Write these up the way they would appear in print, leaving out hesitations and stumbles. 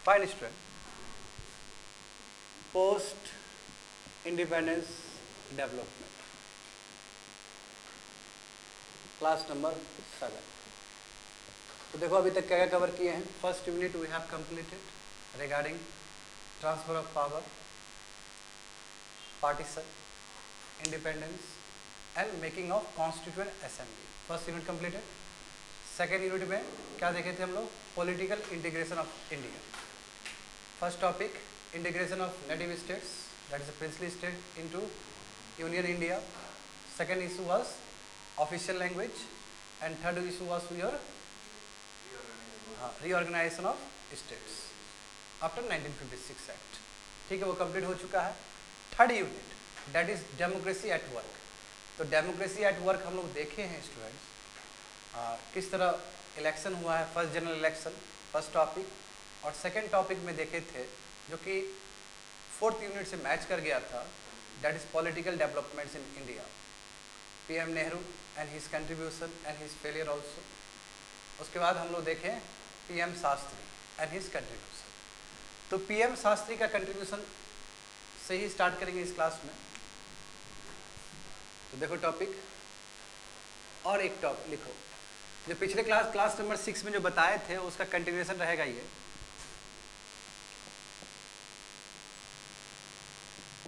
Fine student. Post independence development. Class number 7. तो देखो अभी तक क्या क्या कवर किए हैं. First unit we have completed regarding transfer of power, partition, independence and making of constituent assembly. First unit completed. Second unit में क्या देखे थे हम लोग? Political integration of India. First topic integration of native states, that is princely state into union India. Second issue was official language and third issue was your reorganisation of states after 1956 act. ठीक है, वो complete हो चुका है. Third unit that is democracy at work. तो democracy at work हम लोग देखे हैं स्टूडेंट्स, किस तरह इलेक्शन हुआ है, first general election first topic, और सेकेंड टॉपिक में देखे थे जो कि फोर्थ यूनिट से मैच कर गया था, that is political developments in India, PM Nehru and his contribution and his failure also. उसके बाद हम लोग देखें PM Shastri and his contribution. तो पीएम शास्त्री का कंट्रीब्यूशन से ही स्टार्ट करेंगे इस क्लास में. तो देखो टॉपिक और एक टॉपिक लिखो जो पिछले क्लास नंबर 6 में जो बताए थे उसका कंटिन्यूएशन रहेगा ये.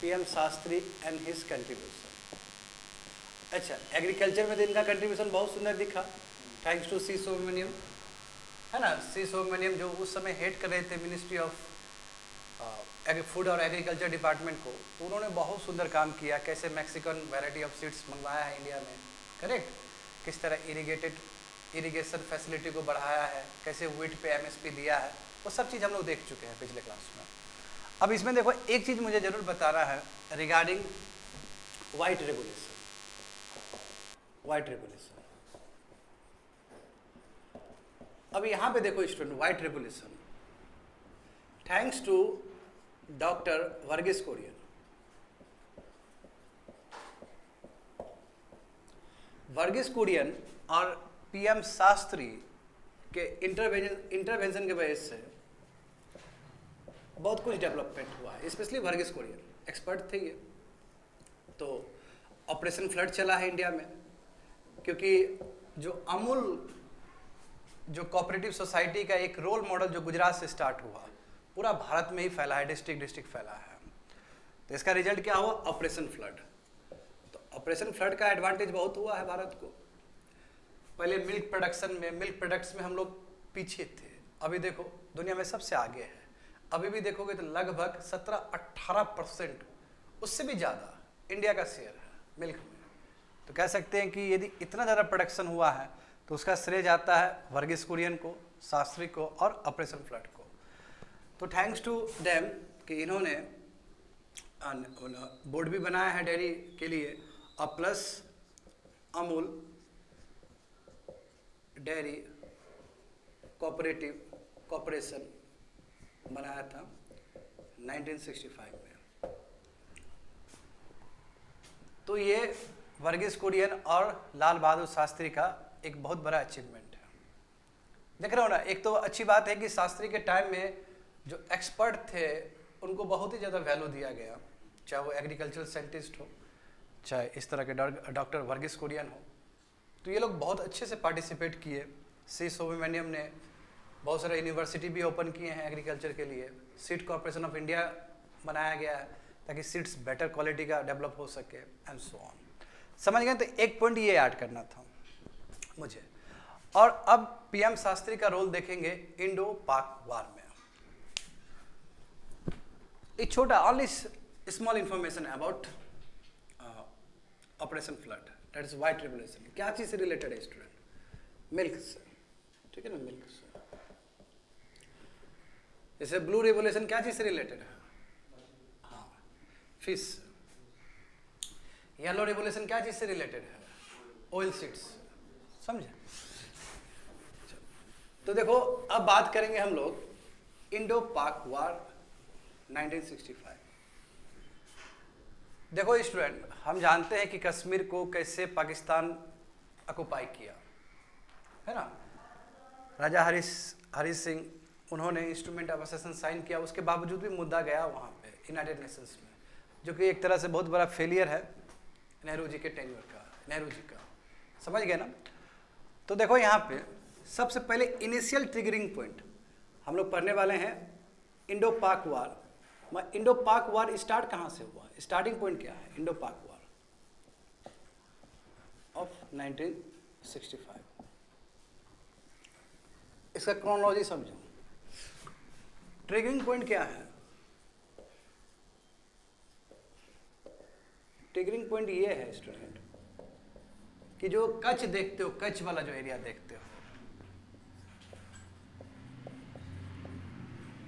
PM Shastri and his contribution. अच्छा, एग्रीकल्चर में तो इनका कंट्रीब्यूशन बहुत सुंदर दिखा, थैंक्स टू सी सुब्रमण्यम, है ना. सी सुब्रमण्यम जो उस समय हेड कर रहे थे मिनिस्ट्री ऑफ फूड और एग्रीकल्चर डिपार्टमेंट को, तो उन्होंने बहुत सुंदर काम किया. कैसे मैक्सिकन वैरायटी ऑफ सीड्स मंगवाया है इंडिया में, करेक्ट. किस तरह इरिगेशन फैसिलिटी को बढ़ाया है, कैसे व्हीट पे एमएसपी दिया है, वो सब चीज़ हम लोग देख चुके हैं पिछले क्लास में. अब इसमें देखो एक चीज़ मुझे ज़रूर बताना है regarding white revolution. White revolution, अब यहाँ पे देखो student, white revolution thanks to doctor Verghese Kurien. Verghese Kurien और पीएम शास्त्री के इंटरवेंशन की वजह से बहुत कुछ डेवलपमेंट हुआ है. स्पेशली वर्गीस कुरियन एक्सपर्ट थे ये. तो ऑपरेशन फ्लड चला है इंडिया में, क्योंकि जो अमूल जो कोऑपरेटिव सोसाइटी का एक रोल मॉडल जो गुजरात से स्टार्ट हुआ, पूरा भारत में ही फैला है, डिस्ट्रिक्ट फैला है. तो इसका रिजल्ट क्या हुआ? Operation flood. तो ऑपरेशन फ्लड का एडवांटेज बहुत हुआ है भारत को. पहले मिल्क प्रोडक्ट्स में हम लोग पीछे थे, अभी देखो दुनिया में सबसे आगे है. अभी भी देखोगे तो लगभग 17-18% उससे भी ज़्यादा इंडिया का शेयर है मिल्क में. तो कह सकते हैं कि यदि इतना ज़्यादा प्रोडक्शन हुआ है तो उसका श्रेय जाता है वर्गीस कुरियन को, शास्त्री को और ऑपरेशन फ्लड को. तो थैंक्स टू देम कि इन्होंने बोर्ड भी बनाया है डेयरी के लिए, और प्लस अमूल डेयरी कॉर्पोरेशन बनाया था 1965 में. तो ये वर्गीस कुरियन और लाल बहादुर शास्त्री का एक बहुत बड़ा अचीवमेंट है. देख रहे हो ना, एक तो अच्छी बात है कि शास्त्री के टाइम में जो एक्सपर्ट थे उनको बहुत ही ज़्यादा वैल्यू दिया गया, चाहे वो एग्रीकल्चरल साइंटिस्ट हो, चाहे इस तरह के डॉक्टर वर्गीस कुरियन हो. तो ये लोग बहुत अच्छे से पार्टिसिपेट किए. सी सुब्रमण्यम ने बहुत सारे यूनिवर्सिटी भी ओपन किए हैं एग्रीकल्चर के लिए. सीड कॉर्पोरेशन ऑफ इंडिया बनाया गया है ताकि सीड्स बेटर क्वालिटी का डेवलप हो सके एंड सो ऑन. समझ गए? तो एक पॉइंट ये ऐड करना था मुझे. और अब पीएम शास्त्री का रोल देखेंगे इंडो पाक वार में. एक छोटा only small information about operation flood, that is white revolution. क्या चीज़ से रिलेटेड है स्टूडेंट? मिल्क से, ठीक है ना, मिल्क से. जैसे ब्लू रेवोल्यूशन क्या चीज़ से रिलेटेड है? हाँ, फिश. येलो रेवोल्यूशन क्या चीज़ से रिलेटेड है? Oil seeds. समझे? तो देखो अब बात करेंगे हम लोग इंडो पाक वार 1965. देखो स्टूडेंट, हम जानते हैं कि कश्मीर को कैसे पाकिस्तान ऑक्युपाई किया, है ना. राजा हरी सिंह उन्होंने इंस्ट्रूमेंट ऑफ असेसन साइन किया, उसके बावजूद भी मुद्दा गया वहाँ पे यूनाइटेड नेशंस में, जो कि एक तरह से बहुत बड़ा फेलियर है नेहरू जी के टेन्योर का, नेहरू जी का। समझ गए ना? तो देखो यहाँ पे सबसे पहले इनिशियल ट्रिगरिंग पॉइंट हम लोग पढ़ने वाले हैं इंडो पाक वार। इंडो पाक वार स्टार्ट कहाँ से हुआ, स्टार्टिंग पॉइंट क्या है? इंडो पाक वार ऑफ 1965। इसका क्रोनोलॉजी समझो। ट्रिगरिंग पॉइंट क्या है? ट्रिगरिंग पॉइंट ये है स्टूडेंट कि जो कच्छ देखते हो, कच्छ वाला जो एरिया देखते हो,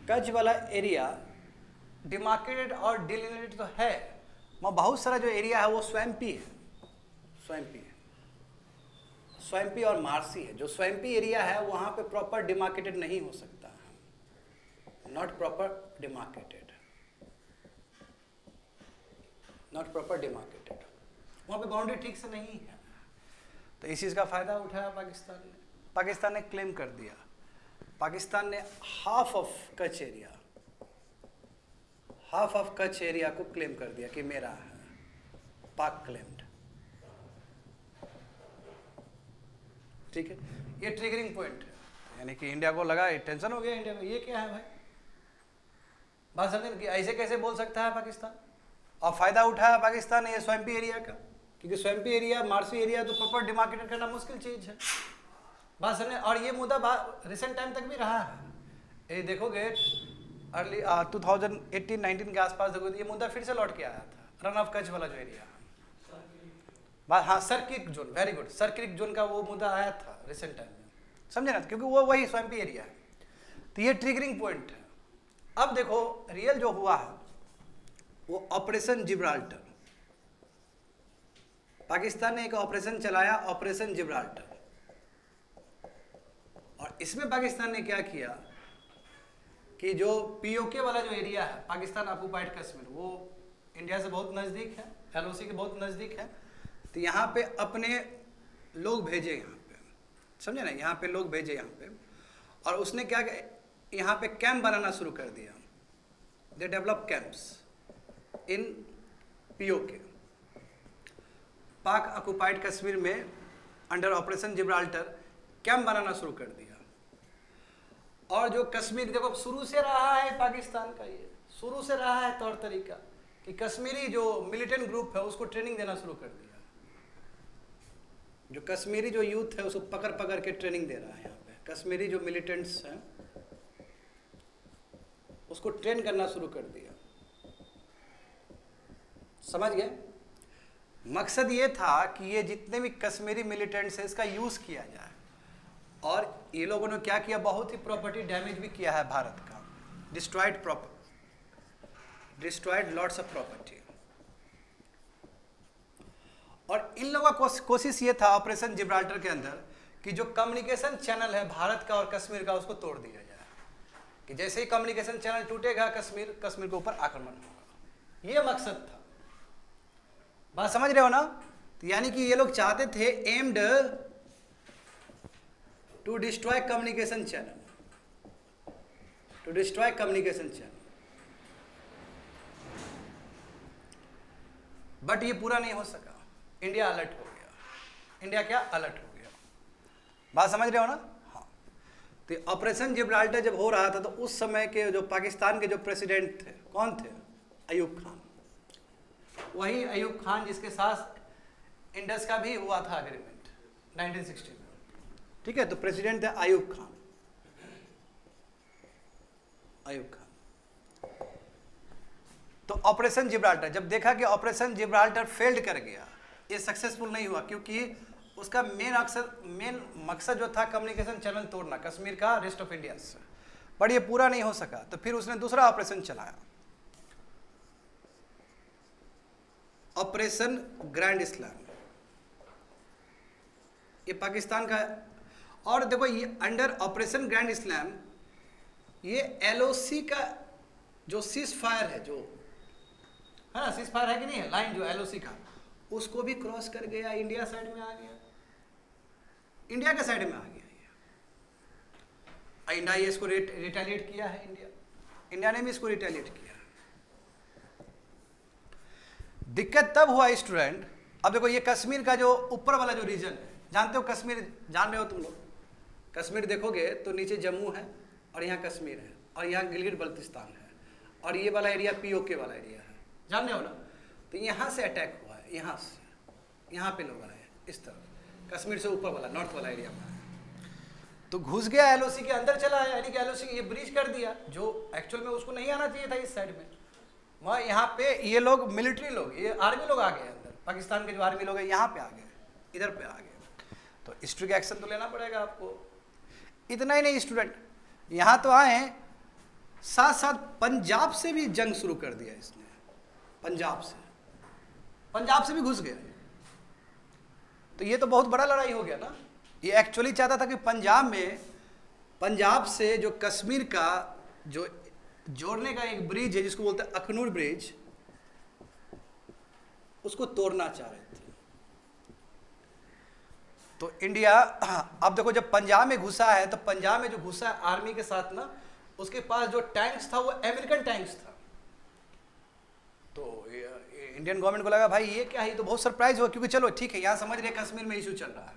कच्छ वाला एरिया डिमार्केटेड और डिलिमिटेड तो है, वहाँ बहुत सारा जो एरिया है वो स्वैम्पी है, स्वैम्पी है, स्वैम्पी और मार्सी है। जो स्वैम्पी एरिया है वहाँ पे प्रॉपर डिमार्केटेड नहीं हो सकता है, not proper demarcated, not proper demarcated, वहाँ पे बाउंड्री ठीक से नहीं है। तो इस चीज़ का फ़ायदा उठाया पाकिस्तान ने। पाकिस्तान ने क्लेम कर दिया, पाकिस्तान ने half of Kutch area, half of Kutch area को क्लेम कर दिया कि मेरा है, पाक क्लेम्ड। ठीक है, ये ट्रिगरिंग पॉइंट है, यानी कि इंडिया को लगा, टेंशन हो गया इंडिया में, ये क्या है भाई, बात समझे कि ऐसे कैसे बोल सकता है पाकिस्तान। और फायदा उठाया पाकिस्तान ने ये स्वैम्पी एरिया का, क्योंकि स्वैम्पी एरिया, मार्सी एरिया तो प्रॉपर डिमार्केटेड करना मुश्किल चीज़ है, बात समझे। और ये मुद्दा रिसेंट टाइम तक भी रहा है, ये देखोगे अर्ली 2018-19 के आसपास देखोगे ये मुद्दा फिर से लौट के आया था, रन ऑफ कच्छ वाला जो एरिया, बात, हाँ circuit zone, very good, circuit zone का वो मुद्दा आया था रिसेंट टाइम में, समझे ना, क्योंकि वो वही स्वैम्पी एरिया है। तो ये ट्रिगरिंग पॉइंट है। अब देखो रियल जो हुआ है वो ऑपरेशन जिब्राल्टर, पाकिस्तान ने एक ऑपरेशन चलाया, ऑपरेशन जिब्राल्टर, और इसमें पाकिस्तान ने क्या किया कि जो पीओके वाला जो एरिया है, पाकिस्तान ऑक्युपाइड कश्मीर, वो इंडिया से बहुत नज़दीक है, एलओसी के बहुत नज़दीक है, तो यहाँ पे अपने लोग भेजे, यहाँ पे समझे ना, यहाँ पे लोग भेजे यहाँ पे, और उसने क्या यहाँ पे कैंप बनाना शुरू कर दिया। They develop camps in PoK, पाक ऑक्युपाइड कश्मीर में अंडर ऑपरेशन जिब्राल्टर कैंप बनाना शुरू कर दिया। और जो कश्मीर, देखो शुरू से रहा है पाकिस्तान का, ये शुरू से रहा है तौर तरीका कि कश्मीरी जो मिलिटेंट ग्रुप है उसको ट्रेनिंग देना शुरू कर दिया, जो कश्मीरी जो यूथ है उसको पकड़ पकड़ के ट्रेनिंग दे रहा है यहाँ पे, कश्मीरी जो मिलिटेंट्स हैं उसको ट्रेन करना शुरू कर दिया, समझ गए। मकसद ये था कि ये जितने भी कश्मीरी मिलिटेंट्स हैं इसका यूज़ किया जाए, और ये लोगों ने क्या किया, बहुत ही प्रॉपर्टी डैमेज भी किया है भारत का, डिस्ट्रॉयड लॉट्स ऑफ प्रॉपर्टी। और इन लोगों का कोशिश ये था ऑपरेशन जिब्राल्टर के अंदर कि जो कम्युनिकेशन चैनल है भारत का और कश्मीर का उसको तोड़ दिया जाए, कि जैसे ही कम्युनिकेशन चैनल टूटेगा कश्मीर के ऊपर आक्रमण होगा, ये मकसद था, बात समझ रहे हो ना। तो यानी कि ये लोग चाहते थे aimed to destroy communication channel, to destroy communication channel, but ये पूरा नहीं हो सका, इंडिया अलर्ट हो गया, इंडिया क्या अलर्ट हो गया, बात समझ रहे हो ना। हाँ, तो ऑपरेशन जिब्राल्टर जब हो रहा था तो उस समय के जो पाकिस्तान के जो प्रेसिडेंट थे, कौन थे? अयूब खान, वही अयूब खान जिसके साथ इंडस का भी हुआ था एग्रीमेंट 1960 में, ठीक है। तो प्रेसिडेंट थे अयूब खान, अयूब खान। तो ऑपरेशन जिब्राल्टर जब देखा कि ऑपरेशन जिब्राल्टर फेल्ड कर गया, ये सक्सेसफुल नहीं हुआ, क्योंकि उसका मेन मकसद जो था कम्युनिकेशन चैनल तोड़ना कश्मीर का रेस्ट ऑफ इंडिया से, पर ये पूरा नहीं हो सका, तो फिर उसने दूसरा ऑपरेशन चलाया, ऑपरेशन ग्रैंड इस्लाम, ये पाकिस्तान का। और देखो ये अंडर ऑपरेशन ग्रैंड इस्लाम ये एलओसी का जो सीज फायर है, जो है ना, सीज फायर है कि नहीं है, लाइन जो एलओसी का, उसको भी क्रॉस कर गया, इंडिया साइड में आ गया, इंडिया के साइड में आ गया ये। इंडिया ये इसको रिटेलिएट किया है, इंडिया ने भी इसको रिटेलिएट किया। दिक्कत तब हुआ स्टूडेंट, अब देखो ये कश्मीर का जो ऊपर वाला जो रीजन है, जानते हो कश्मीर, जान रहे हो तुम लोग, कश्मीर देखोगे तो नीचे जम्मू है और यहाँ कश्मीर है और यहाँ गिलगित बल्तिस्तान है और ये वाला एरिया पीओके वाला एरिया है, जान रहे हो ना। तो यहाँ से अटैक हुआ है, यहाँ से, यहाँ पे लोग आए इस तरफ, कश्मीर से ऊपर वाला नॉर्थ वाला एरिया में, तो घुस गया एलओसी के अंदर चला है, यानी कि एलओसी ये ब्रीच कर दिया, जो एक्चुअल में उसको नहीं आना चाहिए था इस साइड में। वहाँ यहाँ पे ये लोग मिलिट्री लोग, ये आर्मी लोग आ गए अंदर, पाकिस्तान के जो आर्मी लोग हैं यहाँ पे आ गए, इधर पे आ गए, तो स्ट्रिक्ट एक्शन तो लेना पड़ेगा आपको। इतना ही नहीं स्टूडेंट, यहाँ तो आए हैं, साथ साथ पंजाब से भी जंग शुरू कर दिया इसने, पंजाब से भी घुस गया। तो ये तो बहुत बड़ा लड़ाई हो गया ना। ये एक्चुअली चाहता था कि पंजाब से जो कश्मीर का जो जोड़ने का एक ब्रिज है जिसको बोलते हैं अखनूर ब्रिज, उसको तोड़ना चाह रहे थे। तो इंडिया, अब देखो जब पंजाब में घुसा है, तो पंजाब में जो घुसा है आर्मी के साथ ना, उसके पास जो टैंक्स था वो अमेरिकन टैंक्स था। तो इंडियन गवर्नमेंट को लगा भाई ये क्या है, ये तो बहुत सरप्राइज हुआ, क्योंकि चलो ठीक है यहाँ समझ रहे कश्मीर में इशू चल रहा है,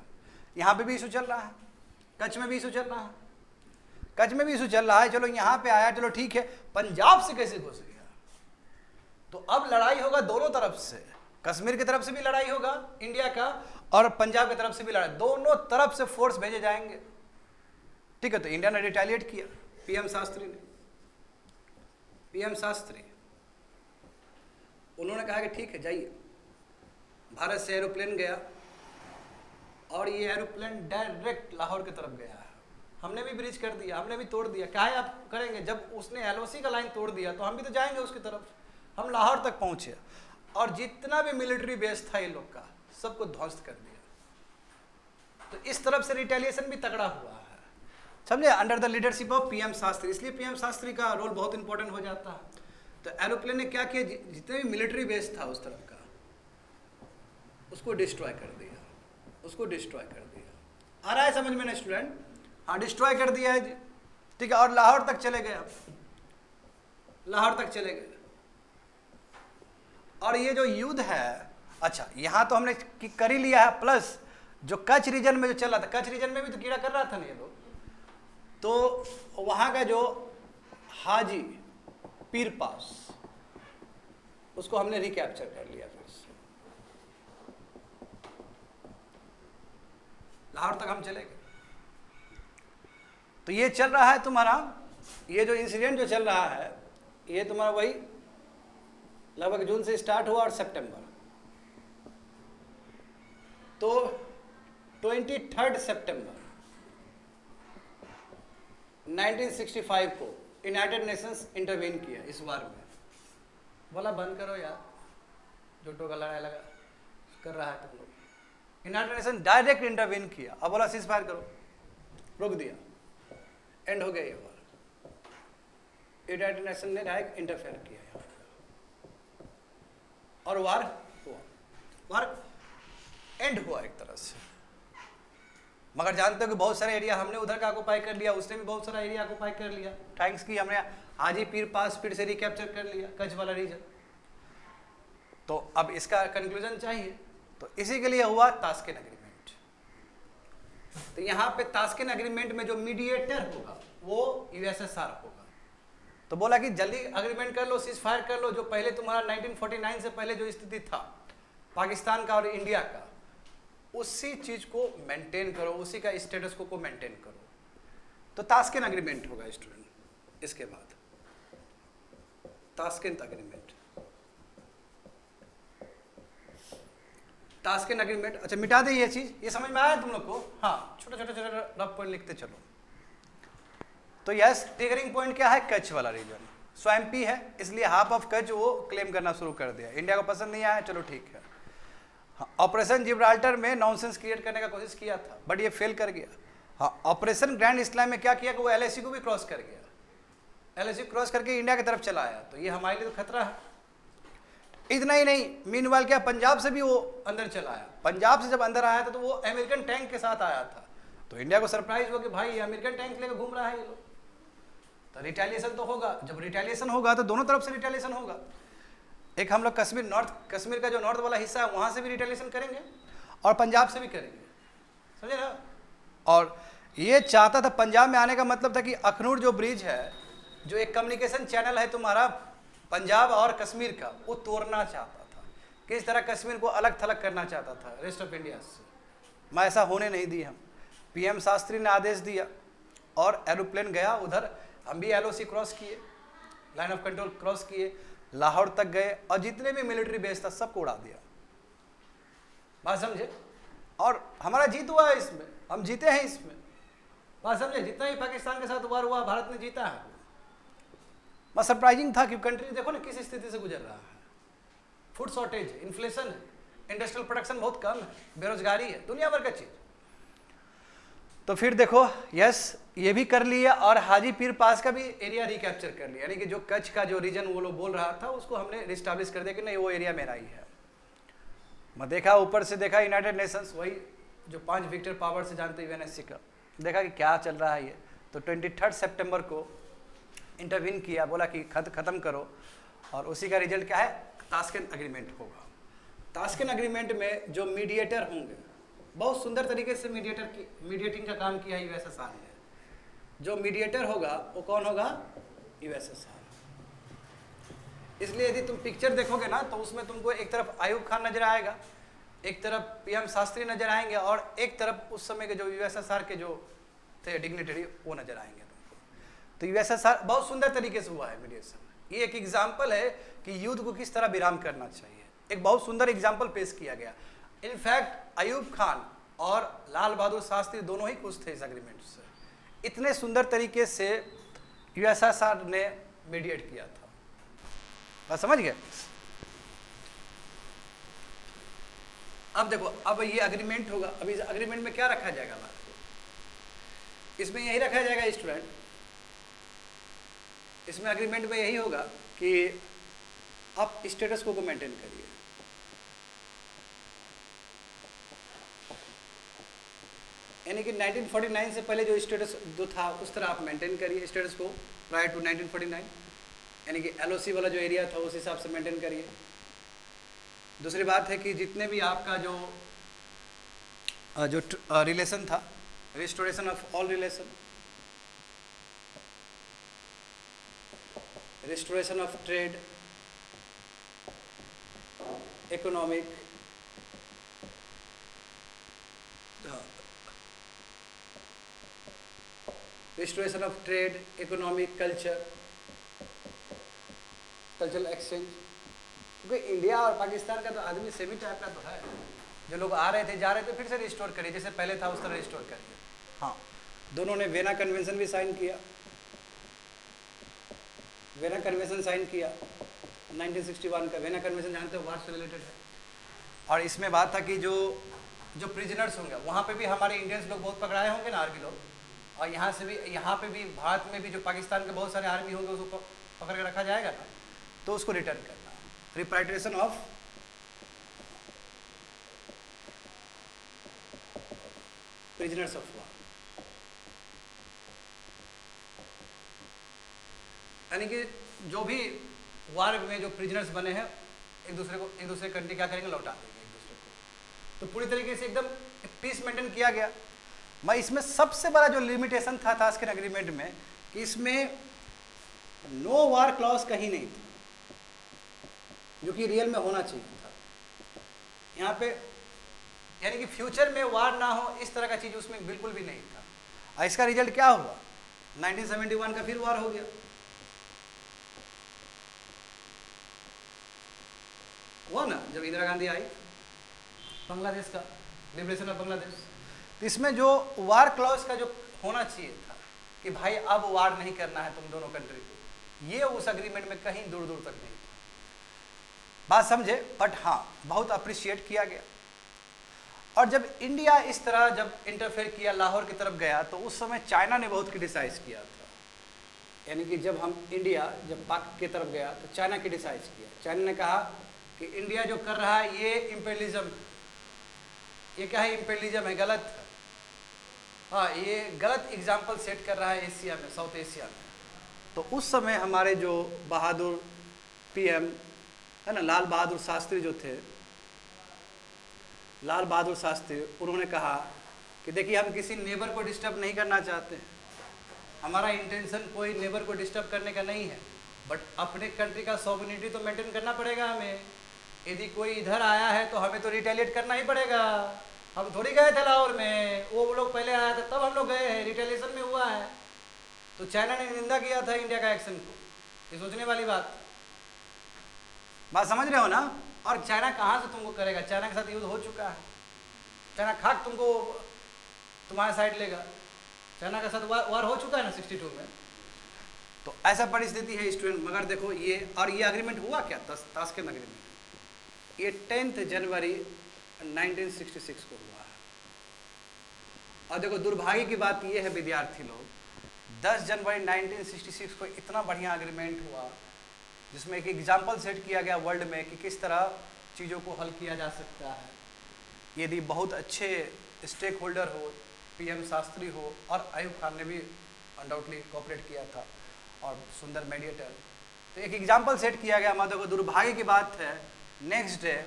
यहाँ पे भी इशू चल रहा है, कच्छ में भी इशू चल रहा है, चलो यहाँ पे आया, चलो ठीक है, पंजाब से कैसे घुस गया। तो अब लड़ाई होगा दोनों तरफ से, कश्मीर की तरफ से भी लड़ाई होगा इंडिया का और पंजाब की तरफ से भी लड़ाई, दोनों तरफ से फोर्स भेजे जाएंगे, ठीक है। तो इंडिया ने रिटेलिएट किया, पीएम शास्त्री उन्होंने कहा कि ठीक है जाइए। भारत से एरोप्लेन गया और ये एरोप्लेन डायरेक्ट लाहौर की तरफ गया है। हमने भी ब्रिज कर दिया, हमने भी तोड़ दिया, काहे आप करेंगे, जब उसने एलओसी का लाइन तोड़ दिया तो हम भी तो जाएंगे उसकी तरफ। हम लाहौर तक पहुंचे और जितना भी मिलिट्री बेस था ये लोग का सबको ध्वस्त कर दिया। तो इस तरफ से रिटेलिएशन भी तगड़ा हुआ है, समझे, under the leadership of PM Shastri. इसलिए पीएम शास्त्री का रोल बहुत इंपॉर्टेंट हो जाता है। तो एरोप्लेन ने क्या किया, जितने भी मिलिट्री बेस था उस तरफ का उसको डिस्ट्रॉय कर दिया, आ रहा है समझ में ना स्टूडेंट? हाँ, डिस्ट्रॉय कर दिया है जी, ठीक है। और लाहौर तक चले गए, और ये जो युद्ध है, अच्छा यहाँ तो हमने कर ही लिया है, प्लस जो कच्छ रीजन में जो चल रहा था, कच्छ रीजन में भी तो कीड़ा कर रहा था ना ये लोग, तो वहाँ का जो हाजी पीर पास, उसको हमने रिकैप्चर कर लिया फिर से, लाहौर तक हम चले गए। तो ये चल रहा है तुम्हारा, ये जो इंसिडेंट जो चल रहा है ये तुम्हारा वही लगभग जून से स्टार्ट हुआ और सितंबर, तो 23 सितंबर 1965 को यूनाइटेड नेशंस इंटरवीन किया इस वार में। बोला बंद करो यार, जो टोका लड़ाई लगा कर रहा है तुम लोग। यूनाइटेड नेशन डायरेक्ट इंटरवीन किया, अब बोला सीज फायर करो, रोक दिया, एंड हो गया ये वार। यूनाइटेड नेशन ने डायरेक्ट इंटरफेयर किया और वार एंड हुआ एक तरह से। मगर जानते हो कि बहुत सारे एरिया हमने उधर का ऑक्युपाई कर लिया, उसने भी बहुत सारा एरिया ऑक्युपाई कर लिया, थैंक्स की हमने हाजी पीर पास फिर से रिकैप्चर कर लिया कच्छ वाला रीजन। तो अब इसका कंक्लूजन चाहिए, तो इसी के लिए हुआ तास्केन एग्रीमेंट। तो यहाँ पे तास्केन एग्रीमेंट में जो मीडिएटर होगा वो यूएसएसआर होगा। तो बोला कि जल्दी एग्रीमेंट कर लो, सीज फायर कर लो, जो पहले तुम्हारा 1949 से पहले जो स्थिति था पाकिस्तान का और इंडिया का, उसी चीज को मेंटेन करो, उसी का स्टेटस को मेंटेन करो। तो तास्केन एग्रीमेंट होगा स्टूडेंट। इसके बाद तास्केन एग्रीमेंट, अच्छा मिटा दे ये चीज, ये समझ में आया तुम लोग को? हाँ, छोटे छोटे रफ पॉइंट लिखते चलो। तो यस, ट्रिगरिंग पॉइंट क्या है? कच्छ वाला रीजन स्वयं है, इसलिए हाफ ऑफ कच्छ वो क्लेम करना शुरू कर दिया। इंडिया को पसंद नहीं आया, चलो ठीक है। हाँ, ऑपरेशन जिब्राल्टर में नॉनसेंस क्रिएट करने का कोशिश किया था, बट ये फेल कर गया। हाँ, ऑपरेशन ग्रैंड इस्लाम में क्या किया कि वो एलएसी को भी क्रॉस कर गया, एलएसी क्रॉस करके इंडिया की तरफ चला आया। तो ये हमारे लिए तो खतरा है। इतना ही नहीं, मीनवाइल क्या पंजाब से भी वो अंदर चला आया। पंजाब से जब अंदर आया था तो वो अमेरिकन टैंक के साथ आया था तो इंडिया को सरप्राइज हो कि भाई अमेरिकन टैंक लेकर घूम रहा है ये लोग, तो रिटेलिएशन तो होगा। जब रिटेलिएशन होगा तो दोनों तरफ से रिटेलिएशन होगा। एक हम लोग कश्मीर, नॉर्थ कश्मीर का जो नॉर्थ वाला हिस्सा है वहाँ से भी रिटेलिएशन करेंगे और पंजाब से भी करेंगे, समझे ना। और ये चाहता था, पंजाब में आने का मतलब था कि अखनूर जो ब्रिज है, जो एक कम्युनिकेशन चैनल है तुम्हारा पंजाब और कश्मीर का, वो तोड़ना चाहता था। किस तरह कश्मीर को अलग थलग करना चाहता था रेस्ट ऑफ इंडिया से। मैं ऐसा होने नहीं दी। हम पीएम शास्त्री ने आदेश दिया और एरोप्लेन गया उधर, हम भी एलओसी क्रॉस किए, लाइन ऑफ कंट्रोल क्रॉस किए, लाहौर तक गए और जितने भी मिलिट्री बेस था सबको उड़ा दिया। बात समझे। और हमारा जीत हुआ है इसमें, हम जीते हैं इसमें। बात समझे। जितना ही पाकिस्तान के साथ वार हुआ भारत ने जीता है। बस सरप्राइजिंग था कि कंट्री देखो ना किस स्थिति से गुजर रहा है। फूड शॉर्टेज, इन्फ्लेशन है, इंडस्ट्रियल प्रोडक्शन बहुत कम है, बेरोजगारी है, दुनिया भर का चीज। तो फिर देखो यस ये भी कर लिया और हाजी पीर पास का भी एरिया रिकैप्चर कर लिया, यानी कि जो कच्छ का जो रीजन वो लोग बोल रहा था उसको हमने रिस्टैब्लिश कर दिया कि नहीं वो एरिया मेरा ही है। मैं देखा ऊपर से, देखा यूनाइटेड नेशंस, वही जो 5 विक्टर पावर से जानते यूएनएससी का, देखा कि क्या चल रहा है ये। तो 23 सितंबर को इंटरवीन किया, बोला कि ख़त्म करो। और उसी का रिजल्ट क्या है, ताशकंद एग्रीमेंट होगा। ताशकंद एग्रीमेंट में जो मीडिएटर होंगे, बहुत सुंदर तरीके से मीडिएटिंग का काम किया है यूएसएसआर ने। जो मीडिएटर होगा वो कौन होगा, यूएसएसआर। इसलिए यदि तुम पिक्चर देखोगे ना तो उसमें तुमको एक तरफ आयूब खान नजर आएगा, एक तरफ पीएम शास्त्री नजर आएंगे और एक तरफ उस समय के जो यूएसएसआर के जो थे डिग्निटरी वो नजर आएंगे तुमको। तो यूएसएसआर बहुत सुंदर तरीके से हुआ है मीडिएशन। ये एक एग्जाम्पल है कि युद्ध को किस तरह विराम करना चाहिए, एक बहुत सुंदर एग्जाम्पल पेश किया गया। इनफैक्ट अयूब खान और लाल बहादुर शास्त्री दोनों ही खुश थे इस एग्रीमेंट से। इतने सुंदर तरीके से यूएसएसआर ने मीडिएट किया था। बस समझ गए। अब देखो, अब ये एग्रीमेंट होगा। अब इस एग्रीमेंट में क्या रखा जाएगा बात को, इसमें यही रखा जाएगा स्टूडेंट, इसमें एग्रीमेंट में यही होगा कि आप स्टेटस को मेंटेन करिए। यानी कि 1949 से पहले जो स्टेटस जो था उस तरह आप मेंटेन करिए स्टेटस को प्रायर टू 1949, यानी कि एलओसी वाला जो एरिया था उस हिसाब से मेंटेन करिए। दूसरी बात है कि जितने भी आपका जो रिलेशन था, restoration of all relation, restoration of trade, economic, restoration of trade, economic, cultural exchange, क्योंकि इंडिया और पाकिस्तान का तो आदमी सेमी टाइप का तो है। जो लोग आ रहे थे जा रहे थे फिर से रिस्टोर करिए, जैसे पहले था उस तरह रिस्टोर करिए। हाँ, दोनों ने वेना कन्वेंशन भी साइन किया, वेना कन्वेंशन साइन किया 1961 का। वेना कन्वेंशन जानते हो वार से रिलेटेड है। और इसमें बात था कि जो प्रिजनर्स होंगे वहाँ पे भी हमारे इंडियंस लोग बहुत पकड़ाए होंगे ना, आर्मी लोग, और यहाँ से भी, यहाँ पे भी भारत में भी जो पाकिस्तान के बहुत सारे आर्मी होंगे उसको पकड़ के रखा जाएगा ना, तो उसको रिटर्न करना। रिपाट्रिएशन ऑफ प्रिजनर्स ऑफ वार, यानी कि जो भी वार में जो प्रिजनर्स बने हैं एक दूसरे कंट्री क्या करेंगे, लौटा देंगे एक दूसरे को। तो पूरी तरीके से एकदम पीस मेंटेन किया गया। मैं इसमें सबसे बड़ा जो लिमिटेशन था ताशकंद एग्रीमेंट में कि इसमें नो वार क्लॉज कहीं नहीं था, जो कि रियल में होना चाहिए था। यहाँ पे यानी कि फ्यूचर में वार ना हो इस तरह का चीज उसमें बिल्कुल भी नहीं था। और इसका रिजल्ट क्या हुआ, 1971 का फिर वार हो गया। हुआ ना जब इंदिरा गांधी आई, बांग्लादेश का लिबरेशन ऑफ बांग्लादेश। तो इसमें जो वार क्लॉज का जो होना चाहिए था कि भाई अब वार नहीं करना है तुम दोनों कंट्री को, ये उस एग्रीमेंट में कहीं दूर दूर तक नहीं था। बात समझे। बट हाँ, बहुत अप्रिशिएट किया गया। और जब इंडिया इस तरह जब इंटरफेयर किया, लाहौर की तरफ गया, तो उस समय चाइना ने बहुत क्रिटिसाइज किया था। यानी कि जब हम इंडिया जब पाक की तरफ गया तो चाइना क्रिटिसाइज किया। चाइना ने कहा कि इंडिया जो कर रहा है ये इम्पेरियलिज्म, ये क्या है, इम्पेरियलिज्म है, गलत है। हाँ, ये गलत एग्जाम्पल सेट कर रहा है एशिया में, साउथ एशिया में। तो उस समय हमारे जो बहादुर पीएम है ना, लाल बहादुर शास्त्री जो थे, लाल बहादुर शास्त्री, उन्होंने कहा कि देखिए हम किसी नेबर को डिस्टर्ब नहीं करना चाहते, हमारा इंटेंशन कोई नेबर को डिस्टर्ब करने का नहीं है, बट अपने कंट्री का सॉवरेनिटी तो मेंटेन करना पड़ेगा हमें। यदि कोई इधर आया है तो हमें तो रिटेलिएट करना ही पड़ेगा। हम थोड़ी गए थे लाहौर में, वो लोग पहले आया था तब हम लोग गए हैं, रिटेलिएशन में हुआ है। तो चाइना ने निंदा किया था इंडिया का एक्शन को, ये सोचने वाली बात समझ रहे हो ना। और चाइना कहाँ से तुमको करेगा, चाइना के साथ युद्ध हो चुका है, चाइना खाक तुमको तुम्हारे साइड लेगा, चाइना के साथ वार हो चुका है ना 62 में। तो ऐसा परिस्थिति है स्टूडेंट। मगर देखो ये, और ये अग्रीमेंट हुआ क्या, ताशकंद अग्रीमेंट, ये 10 जनवरी 1966 को हुआ है। और देखो दुर्भाग्य की बात ये है विद्यार्थी लोग, 10 जनवरी 1966 को इतना बढ़िया अग्रीमेंट हुआ जिसमें एक एग्जाम्पल सेट किया गया वर्ल्ड में कि किस तरह चीज़ों को हल किया जा सकता है यदि बहुत अच्छे स्टेक होल्डर हो, पीएम शास्त्री हो, और अयूब खान ने भी अनडाउटली कोऑपरेट किया था, और सुंदर मेडिएटर। तो एक एग्जाम्पल सेट किया गया। मतलब को दुर्भाग्य की बात है, नेक्स्ट डे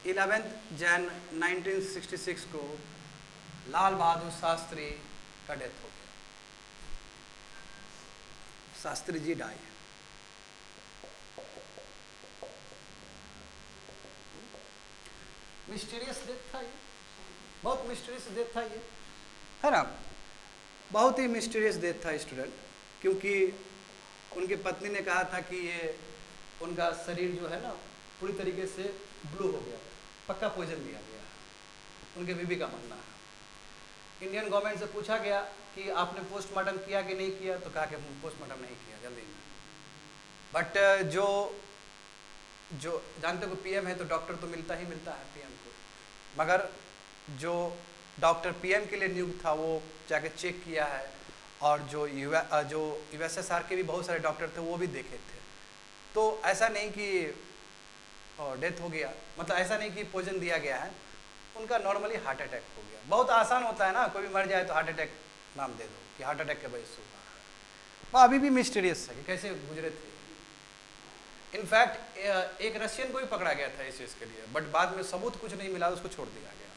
11 जन 1966 को लाल बहादुर शास्त्री का डेथ हो गया, Shastri ji die. Mysterious death था ये, बहुत मिस्टीरियस डेथ था ये, है ना, बहुत ही मिस्टीरियस डेथ था स्टूडेंट। क्योंकि उनकी पत्नी ने कहा था कि ये उनका शरीर जो है ना पूरी तरीके से ब्लू हो गया, पक्का पॉइजन दिया गया, उनके बीबी का मानना है। इंडियन गवर्नमेंट से पूछा गया कि आपने पोस्टमार्टम किया कि नहीं किया, तो कहा कि पोस्टमार्टम नहीं किया जल्दी में। बट जो जानते हो पीएम है तो डॉक्टर तो मिलता ही मिलता है पीएम को, मगर जो डॉक्टर पीएम के लिए नियुक्त था वो जाके चेक किया है, और जो यूएसएसआर के भी बहुत सारे डॉक्टर थे वो भी देखे थे। तो ऐसा नहीं कि डेथ हो गया, मतलब ऐसा नहीं कि पॉइजन दिया गया है, उनका नॉर्मली हार्ट अटैक हो गया। बहुत आसान होता है ना, कोई भी मर जाए तो हार्ट अटैक नाम दे दो कि हार्ट अटैक के वजह से हुआ। अभी भी मिस्टीरियस है कि कैसे गुजरे थे। इनफैक्ट एक रशियन को भी पकड़ा गया था इस चीज़ के लिए, बट बाद में सबूत कुछ नहीं मिला, उसको छोड़ दिया गया।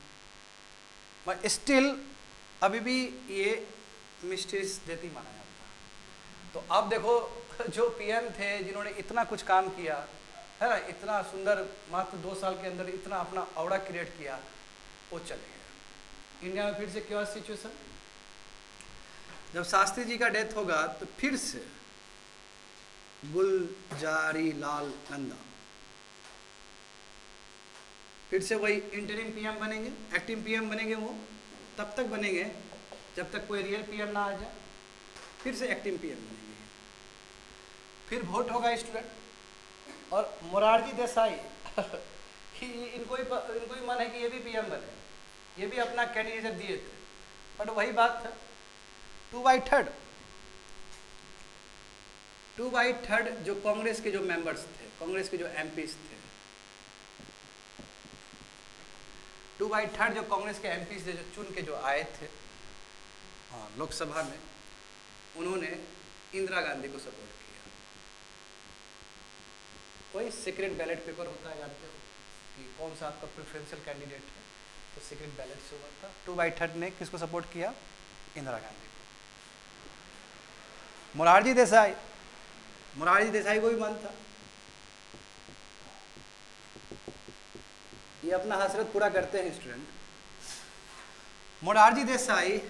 बट स्टिल अभी भी ये मिस्टीरियस डेथ ही माना जाता है। तो अब देखो जो पीएम थे जिन्होंने इतना कुछ काम किया है ना, इतना सुंदर, मात्र 2 साल के अंदर इतना अपना औड़ा क्रिएट किया, वो चले गए। इंडिया में फिर से क्या सिचुएशन, जब शास्त्री जी का डेथ होगा तो फिर से गुलजारी लाल नंदा फिर से वही इंटरिम पीएम बनेंगे, एक्टिव पीएम बनेंगे। वो तब तक बनेंगे जब तक कोई रियल पीएम ना आ जाए, फिर से एक्टिव पीएम बनेंगे। फिर वोट होगा स्टूडेंट, और मोरारजी देसाई इनको ही मन है कि ये भी पीएम बने, ये भी अपना कैंडिडेट दिए थे, बट वही बात था 2/3 जो कांग्रेस के जो मेंबर्स थे, कांग्रेस के जो एमपीज थे, 2/3 जो कांग्रेस के एमपीज थे जो चुन के जो आए थे लोकसभा में, उन्होंने इंदिरा गांधी को सपोर्ट किया। कोई सीक्रेट बैलेट पेपर होता है, जानते हो कि कौन सा आपका प्रेफरेंशियल कैंडिडेट है, तो सीक्रेट बैलेट से हुआ था। 2/3 ने किसको सपोर्ट किया, इंदिरा गांधी को। मोरारजी देसाई को भी मन था, ये अपना हसरत पूरा करते हैं स्टूडेंट। मोरारजी देसाई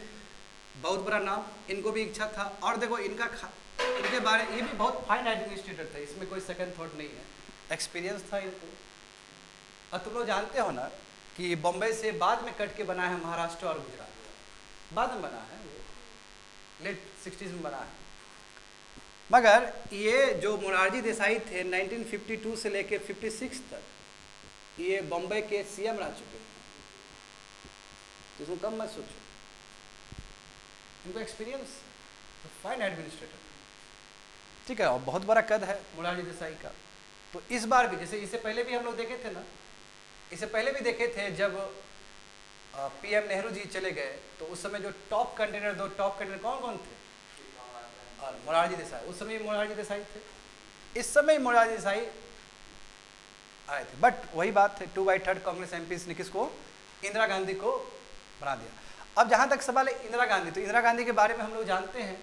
बहुत बड़ा नाम, इनको भी इच्छा था। और देखो इनके बारे, ये भी बहुत फाइन एडमिनिस्ट्रेटर थे, इसमें कोई सेकंड थॉट नहीं है, एक्सपीरियंस था इनको। और तुम लोग जानते हो ना कि बॉम्बे से बाद में कट के बना है महाराष्ट्र और गुजरात, बाद में बना है, लेट 60s में बना है। मगर ये जो मोरारजी देसाई थे 1952 से लेकर 56 तक ये बॉम्बे के सीएम रह चुके हैं, तो इसको कम मत सोचो, इनको एक्सपीरियंस, फाइन एडमिनिस्ट्रेटर, ठीक है, और बहुत बड़ा कद है मोरारजी देसाई का। तो इस बार भी, जैसे इससे पहले भी हम लोग देखे थे ना, इससे पहले भी देखे थे जब पीएम नेहरू जी चले गए तो उस समय जो दो टॉप कैंडिडेट कौन कौन थे? और मोरारजी देसाई, उस समय मोरारजी देसाई थे, इस समय मोरारजी देसाई आए थे। बट वही बात है, 2/3 कांग्रेस एमपीज ने किसको? इंदिरा गांधी को बना दिया। अब जहाँ तक सवाल है इंदिरा गांधी, तो इंदिरा गांधी के बारे में हम लोग जानते हैं,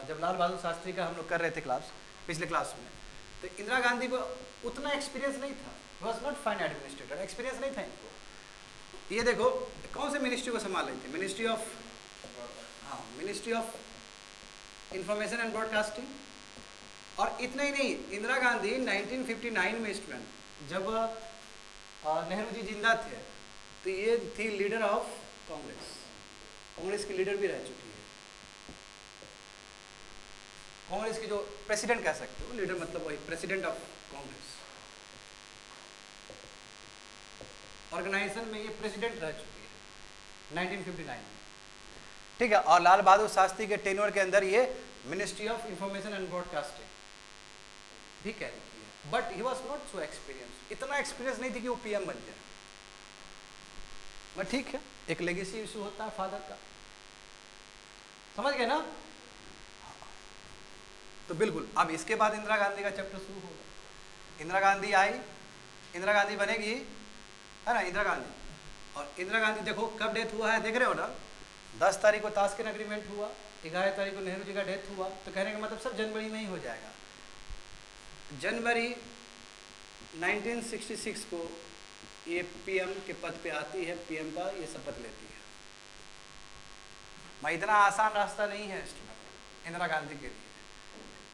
जब लाल बहादुर शास्त्री का हम लोग कर रहे थे क्लास, पिछले क्लास में, तो इंदिरा गांधी को उतना एक्सपीरियंस नहीं था, was not fine administrator, experience नहीं था इनको। ये देखो कौन से मिनिस्ट्री को संभाल रही थी? Ministry of information and broadcasting. और इतना ही नहीं, इंदिरा गांधी 1959 में स्टूडेंट, जब नेहरू जी जिंदा थे, तो ये थी लीडर ऑफ कांग्रेस की लीडर भी रह चुकी है। कांग्रेस की जो प्रेसिडेंट कह सकते हो, लीडर मतलब वही प्रेसिडेंट ऑफ कांग्रेस, ऑर्गेनाइजेशन में ये प्रेसिडेंट रह चुकी है 1959 में, ठीक है। और लाल बहादुर शास्त्री के टेन्योर के अंदर ये ministry of information and broadcasting भी कह रही है। But he was not so experience, इतना एक्सपीरियंस नहीं थी कि वो पीएम बन जाए। बट ठीक है, एक लेगेसी इशू होता है फादर का, समझ गए ना? तो बिल्कुल, अब इसके बाद इंदिरा गांधी का चैप्टर शुरू होगा। इंदिरा गांधी आई, इंदिरा गांधी बनेगी, है ना, इंदिरा गांधी। और इंदिरा गांधी देखो कब डेथ हुआ है, देख रहे हो ना, 10 तारीख को ताशकंद एग्रीमेंट हुआ, 11 तारीख को नेहरू जी का डेथ हुआ, तो कहने का मतलब सब जनवरी में ही हो जाएगा। जनवरी 1966 को ये पीएम के पद पे आती है, पीएम का ये शपथ लेती है। मैं इतना आसान रास्ता नहीं है इंदिरा गांधी के लिए।